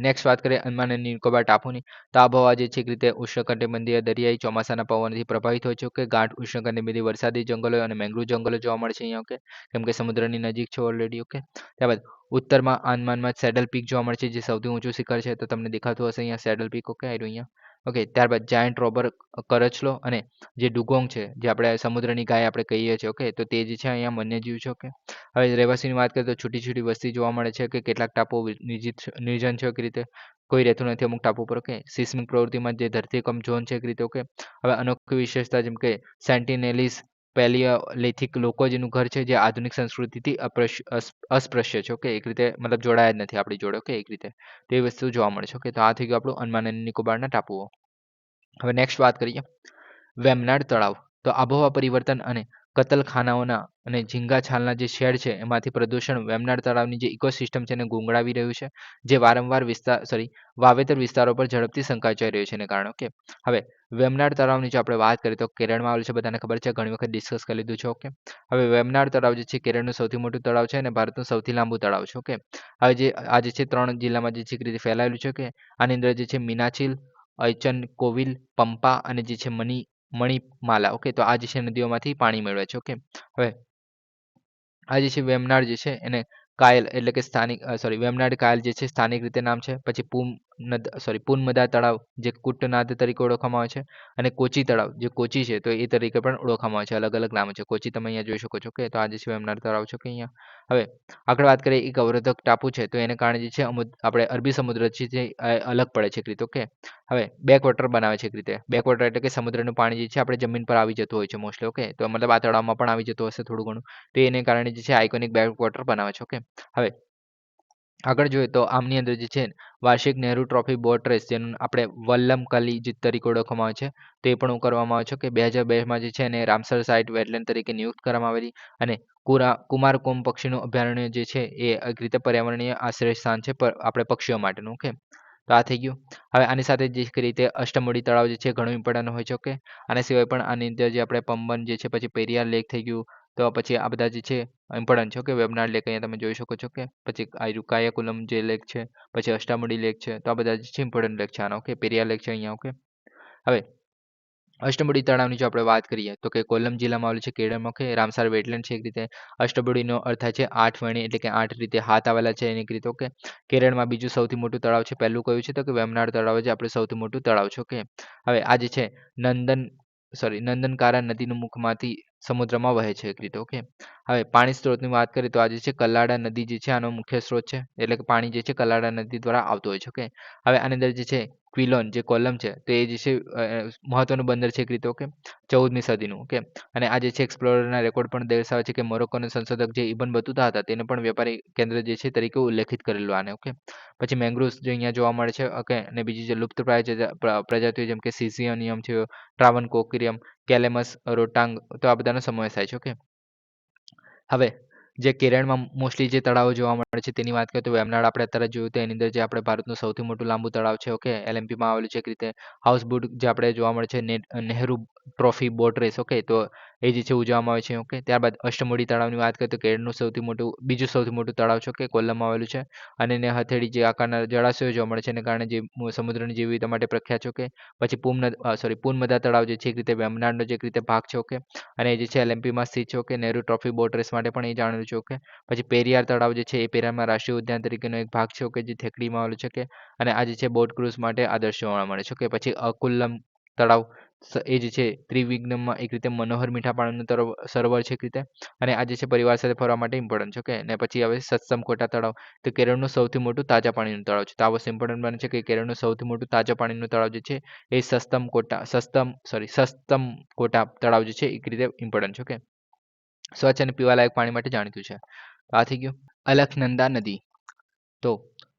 નેક્સ્ટ વાત કરીએ અંદમાન અને નિકોબાર ટાપુની, તો આબોહવા જે છે એક રીતે ઉષ્ણકટિબંધીય દરિયાઈ ચોમાસાના પવનથી પ્રભાવિત હોય છે. ઓકે, ગાઢ ઉષ્ણકટિબંધીય વરસાદી જંગલો અને મેંગ્રુવ જંગલો જોવા મળે છે અહીંયા. ઓકે, કેમ કે સમુદ્રની નજીક છે ઓલરેડી. ઓકે, ત્યારબાદ ઉત્તરમાં અંદમાનમાં સેડલ પીક જોવા મળે છે, જે સૌથી ઊંચું શિખર છે, તો તમને દેખાતું હશે અહીંયા સેડલ પીક. ઓકે, આવ્યું અહીંયા. ઓકે, ત્યારબાદ જાયન્ટ રોબર કરચલો અને જે ડુગોંગ છે, જે આપણે સમુદ્રની ગાય આપણે કહીએ છીએ. ઓકે, તો તે જે છે અહીંયા વન્યજીવ છે. ઓકે, હવે રહેવાસીની વાત કરીએ તો છૂટી છૂટી વસ્તી જોવા મળે છે, કે કેટલાક ટાપુ નિર્જન છે એક રીતે, કોઈ રહેતું નથી અમુક ટાપુ પર. ઓકે, સિસ્મિક પ્રવૃત્તિમાં જે ધરતીકંપ ઝોન છે એક રીતે. ઓકે, હવે અનોખી વિશેષતા જેમ કે સેન્ટિનેલીસ પેલિયોલિથિક લોકો જેનું ઘર છે જે આધુનિક સંસ્કૃતિથી અસ્પૃશ્ય છે. ઓકે, એક રીતે મતલબ જોડાયા જ નથી આપણી જોડે. ઓકે, એક રીતે તો એ વસ્તુ જોવા મળે છે. ઓકે, તો આ થઈ ગયું આપણું અંદમાન અને નિકોબારના ટાપુઓ. હવે નેક્સ્ટ વાત કરીએ વેમનાડ તળાવ, તો આબોહવા પરિવર્તન અને કતલખાનાઓના અને ઝીંગા છાલના જે શેડ છે એમાંથી પ્રદૂષણ વેમનાડ તળાવની જે ઇકોસિસ્ટમ છે એને ગુંગળાવી રહ્યું છે, જે વારંવાર વાવેતર વિસ્તારો પર ઝડપથી સંકાચાઈ રહ્યું છે એને કારણે. ઓકે, હવે વેમનાડ તળાવની જો આપણે વાત કરીએ તો કેરળમાં આવેલું છે, બધાને ખબર છે, ઘણી વખત ડિસ્કસ કરી લીધું છે. ઓકે, હવે વેમનાડ તળાવ જે છે કેરળનું સૌથી મોટું તળાવ છે અને ભારતનું સૌથી લાંબુ તળાવ છે. ઓકે, હવે આ જે છે 3 જિલ્લામાં જે છે રીતે ફેલાયેલું છે. કે આની અંદર જે છે મીનાચીલ, અયચન કોવિલ, પંપા અને જે છે મણિમાલા. ઓકે, તો આ જે છે નદીઓમાંથી પાણી મેળવે છે. ઓકે, હવે આ જે છે વેમનાડ જે છે એને કાયલ એટલે કે સ્થાનિક વેમનાડ કાયલ જે છે સ્થાનિક રીતે નામ છે. પછી પૂનમદા તળાવ જે કુટનાદ તરીકે ઓળખવામાં આવે છે, અને કોચી તળાવ જે કોચી છે તો એ તરીકે પણ ઓળખવામાં આવે છે. અલગ અલગ નામ છે. કોચી તમે અહીંયા જોઈ શકો છો. કે તો આ જે છે વેમનાડ તળાવ છે. કે અહીંયા હવે આગળ વાત કરીએ એક અવરોધક ટાપુ છે, તો એને કારણે જે છે આપણે અરબી સમુદ્ર છે જે અલગ પડે છે એક રીતે. ઓકે, હવે બેક વોટર બનાવે છે એક રીતે. બેક વોટર એટલે કે સમુદ્રનું પાણી જે છે આપણે જમીન પર આવી જતું હોય છે મોસ્ટલી. ઓકે, તો મતલબ આ તળાવમાં પણ આવી જતું હશે થોડું ઘણું, તો એને કારણે જે છે આઇકોનિક બેક વોટર બનાવે છે. ઓકે, હવે આગળ જોઈએ તો આમની અંદર જે છે વાર્ષિક નહેરુ ટ્રોફી બોટ રેસ, જેનું આપણે વલ્લમ કલી તરીકે ઓળખવામાં આવે છે, તે પણ કરવામાં આવે છે. કે 2002માં જે છે એને રામસર સાઇટ વેટલેન્ડ તરીકે નિયુક્ત કરવામાં આવેલી, અને કુમારકોમ પક્ષીનું અભયારણ્ય જે છે એ એક રીતે પર્યાવરણીય આશ્રય સ્થાન છે આપણે પક્ષીઓ માટેનું. ઓકે, તો આ થઈ ગયું. હવે આની સાથે જે રીતે અષ્ટમુડી તળાવ જે છે ઘણું ઇમ્પોર્ટન્ટ હોય છે. ઓકે, આના સિવાય પણ આની અંદર જે આપણે પંબન જે છે, પછી પેરિયાર લેક થઈ ગયું, તો પછી આ બધા જે છે ઇમ્પોર્ટન્ટ છે. ઓકે, વેમનાડ લેક અહીંયા તમે જોઈ શકો છો. કે પછી કાયાકુલમ જે લેક છે, પછી અષ્ટામુડી લેક છે, તો આ બધા જે છે ઇમ્પોર્ટન્ટ લેક છે આના. ઓકે, પેરિયાર લેક છે અહીંયા. ઓકે, હવે અષ્ટમુડી તળાવની જો આપણે વાત કરીએ તો કે કોલ્લમ જિલ્લામાં આવેલું છે કેરળમાં. ઓકે, રામસાર વેટલેન્ડ છે એક રીતે. અષ્ટમુડીનો અર્થ થાય છે 8 વેણી એટલે કે 8 રીતે હાથ આવેલા છે એની એક રીતે. ઓકે, કેરળમાં બીજું સૌથી મોટું તળાવ છે, પહેલું કયું છે તો કે વેમનાડ તળાવ જે આપણે સૌથી મોટું તળાવ છે. ઓકે, હવે આ જે છે નંદનકારા નદીનું મુખમાંથી સમુદ્રમાં વહે છે એક રીતે. ઓકે, હવે પાણી સ્ત્રોતની વાત કરીએ તો આ જે છે કલ્લાડા નદી જે છે આનો મુખ્ય સ્ત્રોત છે, એટલે કે પાણી જે છે કલ્લાડા નદી દ્વારા આવતું હોય છે. ઓકે, હવે આની અંદર જે છે ક્વિલોન જે કોલમ છે તો એ જે છે મહત્વનું બંદર છે એક રીતે. ઓકે, 14મી સદીનું. ઓકે, અને આ જે છે એક્સપ્લોરરના રેકોર્ડ પણ દર્શાવે છે કે મોરોક્કોના સંશોધક જે ઇબન બતુતા હતા તેને પણ વેપારી કેન્દ્ર જે છે તરીકે ઉલ્લેખિત કરેલું આને. ઓકે, પછી મેંગ્રુવ્સ જે અહીંયા જોવા મળે છે. ઓકે, અને બીજી જે લુપ્તપ્રાય પ્રજાતિઓ જેમ કે સિસિયોનિયમ છે, ટ્રાવનકોરિયમ, કેલેમસ, રોટાંગ, તો આ બધાનો સમાવેશ થાય છે. ઓકે, હવે જે કેરળમાં મોસ્ટલી જે તળાવો જોવા મળે છે તેની વાત કરીએ તો વેમનાડ આપણે અત્યારે જોયું તો એની અંદર જે આપણે ભારતનું સૌથી મોટું લાંબુ તળાવ છે. ઓકે, LMPમાં આવેલું છે એક રીતે. હાઉસબોટ જે આપણે જોવા મળે છે Nehru trophy boat race. Okay, તો એ જે છે ઉજવવામાં આવે છે. ઓકે, ત્યારબાદ અષ્ટમુડી તળાવની વાત કરીએ તો કેરળનું બીજું સૌથી મોટું તળાવ છે. ઓકે, કોલ્લમમાં આવેલું છે અને એને હથેળી જે આકારના જળાશયો જોવા મળે છે એને કારણે જે સમુદ્રની જીવવિવિધતા માટે પ્રખ્યાત છે. ઓકે, પછી પૂનમદા તળાવ જે છે એક રીતે વેમનાડનો જે એક રીતે ભાગ છે. ઓકે, અને એ જે છે LMPમાં સ્થિત છે. Okay, Nehru trophy boat race માટે પણ એ જાણેલું છે. ઓકે, પછી પેરિયાર તળાવ જે છે એ પેરિયારમાં રાષ્ટ્રીય ઉદ્યાન તરીકેનો એક ભાગ છે. ઓકે, જે થેકડીમાં આવેલું છે. કે અને આ જે છે બોટ ક્રૂઝ માટે આદર્શ જોવા મળે છે. ઓકે, પછી અકુલ્લમ તળાવ એ જે છે ત્રિવિઘ્નમમાં એક રીતે મનોહર મીઠા પાણીનું સરોવર છે એક રીતે, અને આ જે છે પરિવાર સાથે ફરવા માટે ઇમ્પોર્ટન્ટ છે. ઓકે, અને પછી હવે સત્સમકોટા તળાવ તો કેરળનું સૌથી મોટું તાજા પાણીનું તળાવ છે. તો આ વસ્તુ ઇમ્પોર્ટન્ટ બને છે કે કેરળનું સૌથી મોટું તાજા પાણીનું તળાવ જે છે એ સસ્તમકોટા તળાવ જે છે એક રીતે ઇમ્પોર્ટન્ટ છે. ઓકે, સ્વચ્છ અને પીવાલાયક પાણી માટે જાણીતું છે. તો આ થઈ ગયું. અલકનંદા નદી તો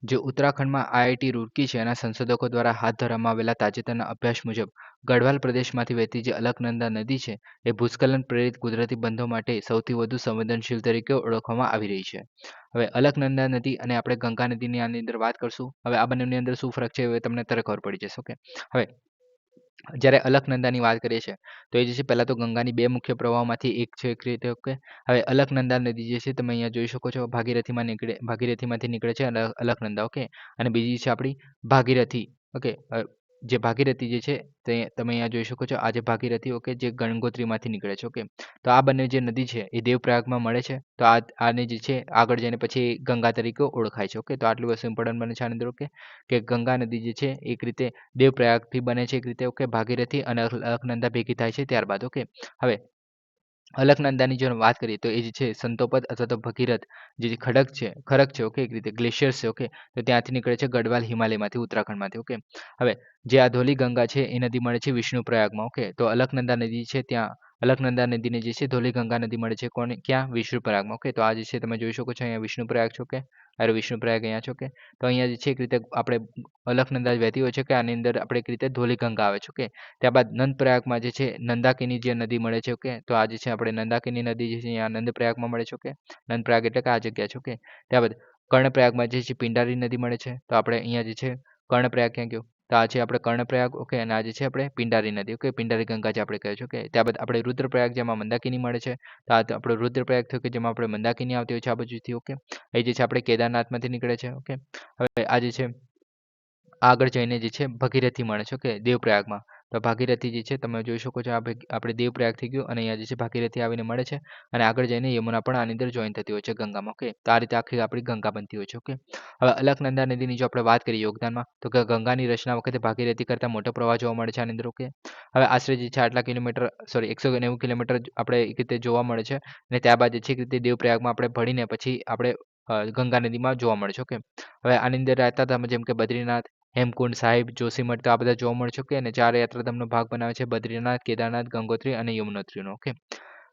જે ઉત્તરાખંડમાં IIT રૂરકી છે એના સંશોધકો દ્વારા હાથ ધરવામાં આવેલા તાજેતરના અભ્યાસ મુજબ ગઢવાલ પ્રદેશમાંથી વહેતી જે અલકનંદા નદી છે એ ભૂસ્ખલન પ્રેરિત કુદરતી બંધો માટે સૌથી વધુ સંવેદનશીલ તરીકે ઓળખવામાં આવી રહી છે. હવે અલકનંદા નદી અને આપણે ગંગા નદીની આની અંદર વાત કરશું. હવે આ બંનેની અંદર શું ફરક છે એ તમને અત્યારે ખબર પડી જશે. ઓકે, હવે જ્યારે અલકનંદાની વાત કરીએ છીએ તો એ જે છે પહેલાં તો ગંગાની બે મુખ્ય પ્રવાહોમાંથી એક છે એક રીતે. ઓકે, હવે અલકનંદા નદી જે છે તમે અહીંયા જોઈ શકો છો ભાગીરથીમાંથી નીકળે છે અલકનંદા. ઓકે, અને બીજી છે આપણી ભાગીરથી. ઓકે, જે ભાગીરથી જે છે તે તમે અહીંયા જોઈ શકો છો. આ જે ભાગીરથી ઓકે જે ગંગોત્રીમાંથી નીકળે છે. ઓકે, તો આ બંને જે નદી છે એ દેવપ્રયાગમાં મળે છે. તો આને જે છે આગળ જઈને પછી ગંગા તરીકે ઓળખાય છે. ઓકે, તો આટલું વસ્તુ ઇમ્પોર્ટન્ટ બને છે આની અંદર. ઓકે, કે ગંગા નદી જે છે એક રીતે દેવપ્રયાગથી બને છે એક રીતે. ઓકે, ભાગીરથી અને અલકનંદા ભેગી થાય છે ત્યારબાદ. ઓકે, હવે અલકનંદાની જો વાત કરીએ તો એ જે છે સંતોપદ અથવા તો ભગીરથ જે ખડક છે. ઓકે, એક રીતે ગ્લેશિયર્સ છે. ઓકે, તો ત્યાંથી નીકળે છે ગઢવાલ હિમાલયમાંથી ઉત્તરાખંડમાંથી. ઓકે, હવે જે આ ધોલી ગંગા છે એ નદી મળે છે વિષ્ણુ પ્રયાગમાં. ઓકે, તો અલકનંદા નદી છે ત્યાં અલકનંદા નદીને જે છે ધોલી ગંગા નદી મળે છે ક્યાં વિષ્ણુ પ્રયાગમાં. ઓકે, તો આ જે છે તમે જોઈ શકો છો અહીંયા વિષ્ણુ પ્રયાગ છે. ઓકે, અરે વિષ્ણુ પ્રયાગ અહીંયા છે. ઓકે, તો અહીંયા જે છે એક રીતે આપણે અલકનંદા વહેતી હોય છે કે આની અંદર આપણે એક રીતે ધોલી ગંગા આવે છે. ઓકે, ત્યારબાદ નંદપ્રયાગમાં જે છે નંદાકિની જે નદી મળે છે. ઓકે, તો આ જે છે આપણે નંદાકિની નદી જે છે અહીંયા નંદપ્રયાગમાં મળે છે. ઓકે, નંદપ્રયાગ એટલે કે આ જગ્યા છે. ઓકે, ત્યારબાદ કર્ણપ્રયાગમાં જે છે પિંડારી નદી મળે છે. તો આપણે અહીંયા જે છે કર્ણપ્રયાગ ક્યાં ગયું તો આ છે આપણે કર્ણપ્રયાગ. ઓકે, અને આ જે છે આપણે પિંડારી નદી. ઓકે, પિંડારી ગંગા જે આપણે કહે છે. ઓકે, ત્યારબાદ આપણે રુદ્રપ્રયાગ જેમાં મંદાકિની મળે છે. તો આ આપણો રુદ્રપ્રયાગ થયો કે જેમાં આપણે મંદાકિની આવતી હોય છે આ બાજુથી. ઓકે, એ જે છે આપણે કેદારનાથમાંથી નીકળે છે. ઓકે, હવે આ જે છે આગળ જઈને જે છે ભગીરથી મળે છે. ઓકે, દેવપ્રયાગમાં. તો ભાગીરથી જે છે તમે જોઈ શકો છો આપણે દેવપ્રયાગ થઈ ગયું અને અહીંયા જે છે ભાગીરથી આવીને મળે છે અને આગળ જઈને યમુના પણ આની અંદર જોઈન થતી હોય છે ગંગામાં. ઓકે, તો આ રીતે આખી આપણી ગંગા બનતી હોય છે. ઓકે, હવે અલકનંદા નદીની જો આપણે વાત કરીએ યોગદાનમાં તો કે ગંગાની રચના વખતે ભાગીરથી કરતાં મોટો પ્રવાહ જોવા મળે છે આની અંદર. ઓકે, હવે આશરે જે છે આટલા કિલોમીટર 190 કિલોમીટર આપણે એક રીતે જોવા મળે છે અને ત્યારબાદ જે છે એક રીતે દેવપ્રયાગમાં આપણે ભળીને પછી આપણે ગંગા નદીમાં જોવા મળે છે. ઓકે, હવે આની અંદર રહેતા હતા જેમ કે બદ્રીનાથ, હેમકુંડ સાહિબ, જોશીમઠ તો આ બધા જોવા મળે છે. ઓકે, અને 4 યાત્રાધામનો ભાગ બનાવે છે બદ્રીનાથ, કેદારનાથ, ગંગોત્રી અને યમુનોત્રીનો. ઓકે,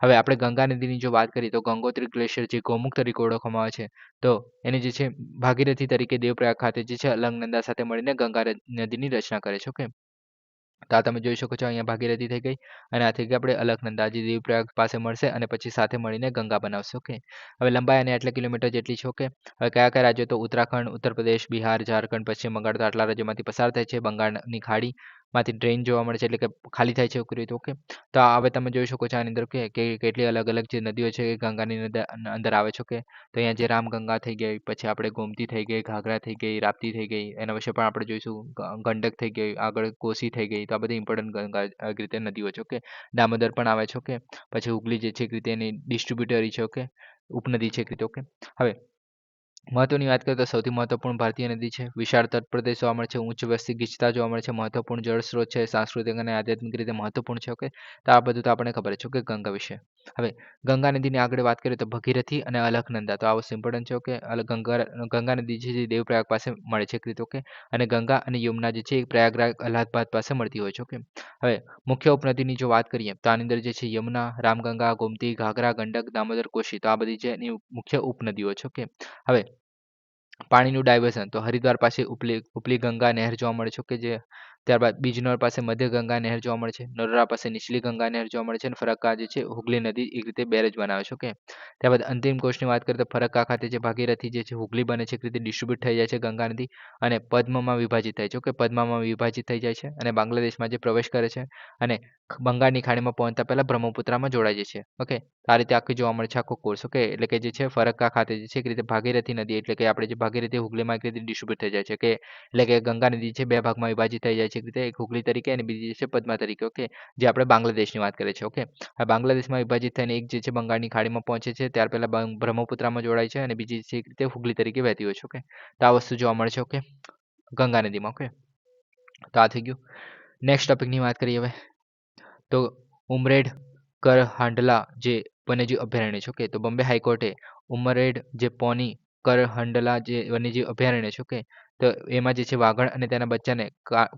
હવે આપણે ગંગા નદીની જો વાત કરીએ તો ગંગોત્રી ગ્લેશિયર જે ગૌમુખ તરીકે ઓળખવામાં આવે છે તો એને જે છે ભાગીરથી તરીકે દેવપ્રયાગ ખાતે જે છે અલકનંદા સાથે મળીને ગંગા નદીની રચના કરે છે. ઓકે, તો આ તમે જોઈ શકો છો અહીંયા ભાગીરથી થઈ ગઈ અને આ થઈ ગઈ આપણે અલકનંદા જે દેવપ્રયાગ પાસે મળશે અને પછી સાથે મળીને ગંગા બનાવશે. ઓકે, હવે લંબાઈ અને આટલા કિલોમીટર જેટલી છે. ઓકે, હવે કયા કયા રાજ્યો તો ઉત્તરાખંડ, ઉત્તર પ્રદેશ, બિહાર, ઝારખંડ, પશ્ચિમ બંગાળ તો આટલા રાજ્યોમાંથી પસાર થાય છે. બંગાળની ખાડીમાંથી ડ્રેઇન જોવા મળે છે એટલે કે ખાલી થાય છે એવું રીતે. ઓકે, તો હવે તમે જોઈ શકો છો આની અંદર કે કેટલી અલગ અલગ જે નદીઓ છે એ ગંગાની અંદર આવે છે. ઓકે, તો અહીંયા જે રામગંગા થઈ ગઈ, પછી આપણે ગોમતી થઈ ગઈ, ઘાઘરા થઈ ગઈ, રાપ્તી થઈ ગઈ, એના વિશે પણ આપણે જોઈશું. ગંડક થઈ ગઈ, આગળ કોસી થઈ ગઈ, તો આ બધી ઇમ્પોર્ટન્ટ ગંગા રીતે નદીઓ છે. ઓકે, દામોદર પણ આવે છે. ઓકે, પછી હુગલી જે છે એક રીતે એની ડિસ્ટ્રીબ્યુટરી છે. ઓકે, ઉપનદી છે એક રીતે. ઓકે, હવે મહત્વની વાત કરીએ તો સૌથી મહત્વપૂર્ણ ભારતીય નદી છે. વિશાળ તટપ્રદેશ જોવા મળે છે, ઉચ્ચ વસ્તી ગીચતા જોવા મળે છે, મહત્વપૂર્ણ જળ સ્ત્રોત છે, સાંસ્કૃતિક અને આધ્યાત્મિક રીતે મહત્વપૂર્ણ છે. ઓકે, તો આ બધું તો આપણને ખબર છે. ઓકે, ગંગા વિશે. હવે ગંગા નદીની આગળ વાત કરીએ તો ભગીરથી અને અલખનંદા, તો આ વસ્તુ ઇમ્પોર્ટન્ટ છે. ઓકે, ગંગા નદી છે જે દેવપ્રયાગ પાસે મળે છે એક રીતે. ઓકે, અને ગંગા અને યમુના જે છે એ પ્રયાગરાજ અલ્હાબાદ પાસે મળતી હોય છે. ઓકે, હવે મુખ્ય ઉપનદીની જો વાત કરીએ તો આની અંદર જે છે યમુના, રામગંગા, ગોમતી, ઘાઘરા, ગંડક, દામોદર, કોશી, તો આ બધી છે એની મુખ્ય ઉપનદીઓ છે. ઓકે, હવે પાણીનું ડાયવર્ઝન તો હરિદ્વાર પાસે ઉપલી ઉપલી ગંગા નહેર જોવા મળે છે. ઓકે, જે ત્યારબાદ બીજનોર પાસે મધ્ય ગંગા નહેર જોવા મળે છે. નરોરા પાસે નીચલી ગંગા નહેર જોવા મળે છે અને ફરક્કા જે છે હુગલી નદી એક રીતે બેરેજ બનાવે છે. ઓકે, ત્યારબાદ અંતિમ કોષની વાત કરીએ તો ફરક્કા ખાતે જે ભાગીરથી જે છે હુગલી બને છે એક રીતે ડિસ્ટ્રીબ્યુટ થઈ જાય છે ગંગા નદી અને પદ્મમાં વિભાજિત થાય છે. ઓકે, પદ્મામાં વિભાજિત થઈ જાય છે અને બાંગ્લાદેશમાં જે પ્રવેશ કરે છે અને બંગાળની ખાડીમાં પહોંચતા પહેલા બ્રહ્મપુત્રમાં જોડાય જાય છે. ઓકે, તો આ રીતે આખી જોવા મળે છે આખો કોર્સ. ઓકે, એટલે કે જે છે ફરક્કા ખાતે જે છે એક રીતે ભાગીરથી નદી એટલે કે આપણે જે ભાગીરથી હુગલીમાં એક રીતે ડિસ્ટ્રીબ્યુટ થઈ જાય છે. કે એટલે કે ગંગા નદી છે બે ભાગમાં વિભાજિત થઈ જાય છે એક રીતે, એક હુગલી તરીકે અને બીજી જે છે પદ્મા તરીકે. ઓકે, જે આપણે બાંગ્લાદેશની વાત કરીએ છીએ. ઓકે, આ બાંગ્લાદેશમાં વિભાજિત થઈને એક જે છે બંગાળની ખાડીમાં પહોંચે છે ત્યાર પહેલા બ્રહ્મપુત્રમાં જોડાય છે અને બીજી છે એક રીતે હુગલી તરીકે વહેતી હોય છે. ઓકે, તો આ વસ્તુ જોવા મળે છે. ઓકે, ગંગા નદીમાં. ઓકે, તો આ થઈ ગયું. નેક્સ્ટ ટોપિકની વાત કરીએ હવે તો ઉમરેડ કર હાંડલા જે વન્યજીવ અભયારણ્ય છે. ઓકે, તો બોમ્બે હાઈકોર્ટે ઉમરેડ જે પોની કર હાંડલા જે વન્યજીવ અભયારણ્ય છે. ઓકે, તો એમાં જે છે વાઘણ અને તેના બચ્ચાને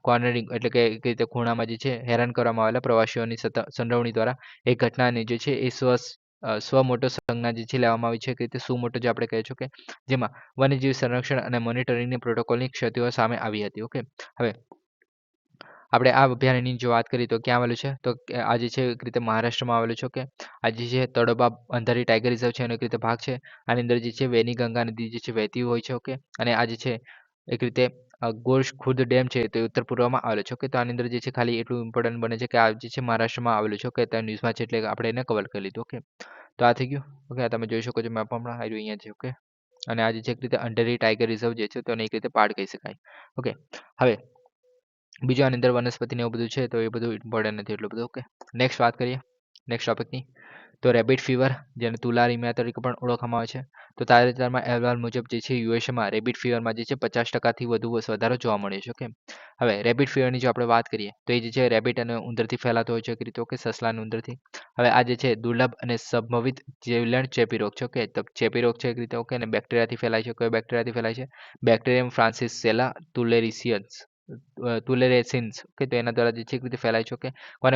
કોર્નરિંગ એટલે કે એક રીતે ખૂણામાં જે છે હેરાન કરવામાં આવેલા પ્રવાસીઓની સંડોવણી દ્વારા એક ઘટનાને જે છે એ સ્વ મોટો સંજ્ઞા જે છે લેવામાં આવી છે કે રીતે શું મોટો જે આપણે કહે છે. ઓકે, જેમાં વન્યજીવ સંરક્ષણ અને મોનિટરિંગની પ્રોટોકોલની ક્ષતિઓ સામે આવી હતી. ઓકે, હવે આપણે આ અભયારણ્યની જો વાત કરીએ તો ક્યાં આવેલું છે તો આ જે છે એક રીતે મહારાષ્ટ્રમાં આવેલું છે. ઓકે, આ જે છે તડોબા અંધારી ટાઈગર રિઝર્વ છે એનો એક રીતે ભાગ છે. આની અંદર જે છે વેની ગંગા નદી જે છે વહેતી હોય છે. ઓકે, અને આ જે છે એક રીતે ગોર્જ ખુર્દ ડેમ છે તે ઉત્તર પૂર્વમાં આવેલો છે. ઓકે, તો આની અંદર જે છે ખાલી એટલું ઇમ્પોર્ટન્ટ બને છે કે આ જે છે મહારાષ્ટ્રમાં આવેલું છે. ઓકે, ત્યાં ન્યૂઝમાં છે એટલે આપણે એને કવર કરી લીધું. ઓકે, તો આ થઈ ગયું. ઓકે, આ તમે જોઈ શકો છો મેપ હમણાં આવ્યું અહીંયા છે. ઓકે, અને આ જે છે એક રીતે અંધારી ટાઈગર રિઝર્વ જે છે તેને એક રીતે પાર્ટ કહી શકાય. ઓકે, હવે બીજું આની અંદર વનસ્પતિને એવું બધું છે તો એ બધું ઇમ્પોર્ટન્ટ નથી એટલું બધું. ઓકે, નેક્સ્ટ વાત કરીએ નેક્સ્ટ ટોપિકની તો રેબિટ ફીવર જેને તુલારીમિયા તરીકે પણ ઓળખવામાં આવે છે. તો તાજેતરમાં અહેવાલ મુજબ જે છે યુએસએમાં રેબિટ ફીવરમાં જે છે 50%થી વધુ વધારો જોવા મળ્યો છે. ઓકે, હવે રેબિટ ફીવરની જો આપણે વાત કરીએ તો એ જે છે રેબિટ અને ઉંદરથી ફેલાતો હોય છે એક રીતે. ઓકે, સસલા અને ઉંદરથી. હવે આ જે છે દુર્લભ અને સંભવિત જીવલેણ ચેપી રોગ છે. ઓકે, તો ચેપી રોગ છે એક રીતે. ઓકે, અને બેક્ટેરિયાથી ફેલાય છે. કયો બેક્ટેરિયાથી ફેલાય છે? બેક્ટેરિયમ ફ્રાન્સિસેલા તુલેરેસિન્સ. ઓકે, તો એના દ્વારા જે છે એક રીતે ફેલાય છે. ઓકે,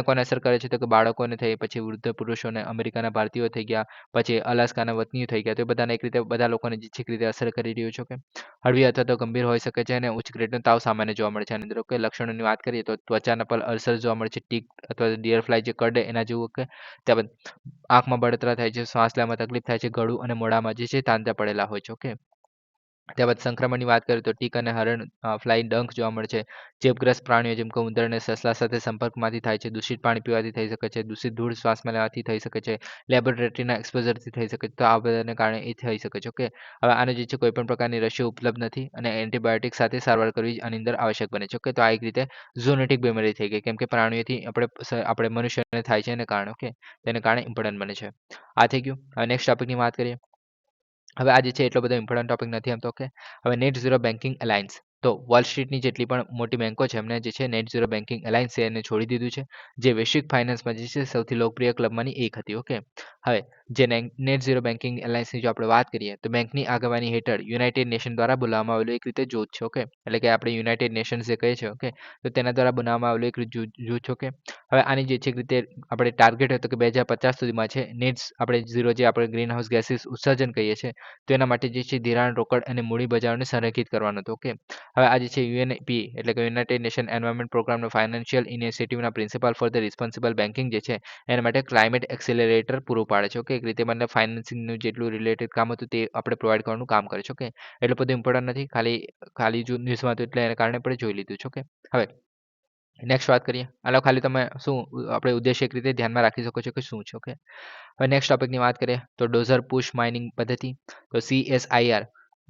કોને અસર કરે છે તો કે બાળકોને થઈ, પછી વૃદ્ધ પુરુષોને, અમેરિકાના ભારતીયો થઈ ગયા, પછી અલાસ્કાના વતનીઓ થઈ ગયા, તો એ બધાને એક રીતે બધા લોકોને જે છે એક રીતે અસર કરી રહ્યું છે. ઓકે, હળવી અથવા તો ગંભીર હોઈ શકે છે અને ઉચ્ચ ગ્રેડનો તાવ સામાન્ય જોવા મળે છે આની અંદર. ઓકે, લક્ષણોની વાત કરીએ તો ત્વચાના પર અલ્સર જોવા મળે છે, ટીક અથવા ડિયર ફ્લાય જે કરડે એના જેવું. ઓકે, ત્યારબાદ આંખમાં બળતરા થાય છે, શ્વાસ લેવામાં તકલીફ થાય છે, ગળું અને મોઢામાં જે છે તાંતરા પડેલા હોય છે. ઓકે, ત્યારબાદ સંક્રમણની વાત કરીએ તો ટીક અને હરણ ફ્લાય ડંખ જોવા મળે છે. ચેપગ્રસ્ત પ્રાણીઓ જેમ કે ઉંદર અને સસલા સાથે સંપર્કમાંથી થાય છે. દૂષિત પાણી પીવાથી થઈ શકે છે. દૂષિત ધૂળ શ્વાસમાં લેવાથી થઈ શકે છે. લેબોરેટરીના એક્સપોઝરથી થઈ શકે છે. તો આ બધાને કારણે એ થઈ શકે છે. ઓકે, હવે આને જે છે કોઈપણ પ્રકારની રસીઓ ઉપલબ્ધ નથી અને એન્ટીબાયોટિક સાથે સારવાર કરવી આની અંદર આવશ્યક બને છે. ઓકે, તો આ એક રીતે ઝૂનોટિક બીમારી થઈ ગઈ કેમ કે પ્રાણીઓથી આપણે મનુષ્યને થાય છે એને કારણે. ઓકે, તેને કારણે ઇમ્પોર્ટન્ટ બને છે. આ થઈ ગયું. હવે નેક્સ્ટ ટોપિકની વાત કરીએ. હવે આ જે છે એટલો બધો ઇમ્પોર્ટન્ટ ટોપિક નથી આમ તો. ઓકે, હવે નેટ ઝીરો બેન્કિંગ અલાયન્સ તો વોલ સ્ટ્રીટની જેટલી પણ મોટી બેન્કો છે એમને જે છે નેટ ઝીરો બેન્કિંગ અલાયન્સ છે એને છોડી દીધું છે, જે વૈશ્વિક ફાઇનાન્સમાં જે છે સૌથી લોકપ્રિય ક્લબમાંની એક હતી. ઓકે, હવે જે નેટ ઝીરો બેન્કિંગ એલાયન્સની જો આપણે વાત કરીએ તો બેંકની આગેવાની હેઠળ યુનાઇટેડ નેશન દ્વારા બનાવવામાં આવેલું એક રીતે જૂથ છે. ઓકે, એટલે કે આપણે યુનાઇટેડ નેશન્સ જે કહે છે. ઓકે, તો તેના દ્વારા બનાવવામાં આવેલું એક જૂથ છે. ઓકે, હવે આની જે છે એક રીતે આપણે ટાર્ગેટ હતો કે 2050 સુધીમાં છે નેટ્સ આપણે ઝીરો જે આપણે ગ્રીન હાઉસ ગેસીસ ઉત્સર્જન કહીએ છીએ તો એના માટે જે છે ધિરાણ, રોકડ અને મૂડી બજારોને સંરેખિત કરવાનું હતું. ઓકે, હવે આ જે છે યુએનપી એટલે કે યુનાઇટેડ નેશન એન્વાયરમેન્ટ પ્રોગ્રામનો ફાઇનાન્શિયલ ઇનિશિયેટિવના principal for the responsible banking જે છે એના માટે ક્લાઇમેટ એક્સેલરેટર પૂરું પાડે છે. ઓકે, એક રીતે મતલબ ફાઇનાન્સિંગનું જેટલું રિલેટેડ કામ હતું તે આપણે પ્રોવાઈડ કરવાનું કામ કરે છે. ઓકે, એટલું બધું ઇમ્પોર્ટન્ટ નથી, ખાલી જો ન્યૂઝમાં હતું એટલે એના કારણે આપણે જોઈ લીધું છે. ઓકે, હવે નેક્સ્ટ વાત કરીએ. આલો ખાલી તમે શું આપણે ઉદ્દેશ્ય એક રીતે ધ્યાનમાં રાખી શકો છો કે શું છે. ઓકે, હવે નેક્સ્ટ ટોપિકની વાત કરીએ તો ડોઝર પુશ માઇનિંગ પદ્ધતિ તો CSIR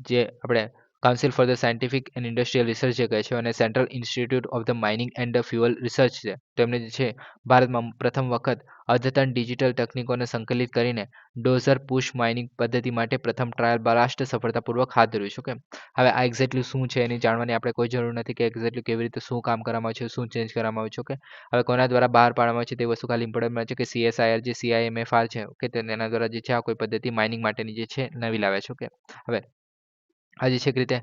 જે આપણે council for the scientific and industrial research જે કહે છે અને central institute of the mining and the fuel research છે, તેમને જે છે ભારતમાં પ્રથમ વખત અદ્યતન ડિજિટલ તકનીકોને સંકલિત કરીને ડોઝર પુશ માઇનિંગ પદ્ધતિ માટે પ્રથમ ટ્રાયલ બાલાસ્ટ સફળતાપૂર્વક હાથ ધર્યું છે. ઓકે, હવે આ એક્ઝેક્ટલી શું છે એની જાણવાની આપણે કોઈ જરૂર નથી કે એક્ઝેક્ટલી કેવી રીતે શું કામ કરવામાં આવ્યું છે, શું ચેન્જ કરવામાં આવ્યું છે. ઓકે, હવે કોના દ્વારા બહાર પાડવામાં આવે છે તે વસ્તુ ખાલી ઇમ્પોર્ટન્ટ છે કે CSIR જે CIMFR છે, ઓકે, તેના દ્વારા જે છે આ કોઈ પદ્ધતિ માઇનિંગ માટેની જે છે નવી લાવ્યા છે. ઓકે, હવે આ જે છે એક રીતે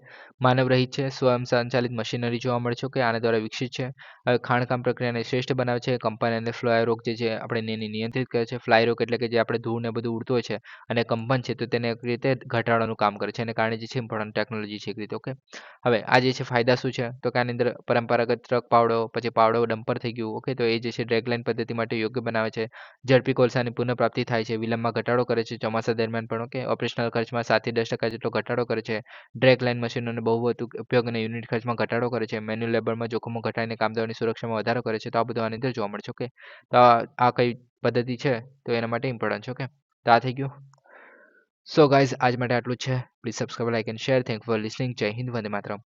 માનવરહિત છે, સ્વયં સંચાલિત મશીનરી જોવા મળે છે. ઓકે, આના દ્વારા વિકસિત છે. હવે ખાણકામ પ્રક્રિયાને શ્રેષ્ઠ બનાવે છે. કંપન અને ફ્લાય રોગ જે આપણે એને નિયંત્રિત કરે છે. ફ્લાય રોગ એટલે કે જે આપણે ધૂળ ને બધું ઉડતું હોય છે અને કંપન છે તો તેને એક રીતે ઘટાડવાનું કામ કરે છે અને કારણે જે છે ઇમ્પોર્ટન્ટ ટેકનોલોજી છે એક રીતે. ઓકે, હવે આ જે છે ફાયદા શું છે તો કે આની અંદર પરંપરાગત ટ્રક પાવડો, પછી પાવડો ડમ્પર થઈ ગયું. ઓકે, તો એ જે છે ડ્રેગલાઇન પદ્ધતિ માટે યોગ્ય બનાવે છે. ઝડપી કોલસાની પુનઃપ્રાપ્તિ થાય છે, વિલંબમાં ઘટાડો કરે છે ચોમાસા દરમિયાન પણ. ઓકે, ઓપરેશનલ ખર્ચમાં 7 થી 10% જેટલો ઘટાડો કરે છે. ડ્રેગ લાઇન મશીનોને બહુ વધુ ઉપયોગ અને યુનિટ ખર્ચમાં ઘટાડો કરે છે. મેન્યુઅલ લેબરમાં જોખમો ઘટાડીને કામદારોની સુરક્ષામાં વધારો કરે છે. તો આ બધું આની અંદર જોવા મળે છે. ઓકે, તો આ કઈ પદ્ધતિ છે તો એના માટે ઇમ્પોર્ટન્ટ છે. ઓકે, તો આ થઈ ગયું. સો ગાઈઝ, આજ માટે આટલું જ છે. Please subscribe, like and share. Thank four listening. જય હિન્દ, વંદે માતરમ.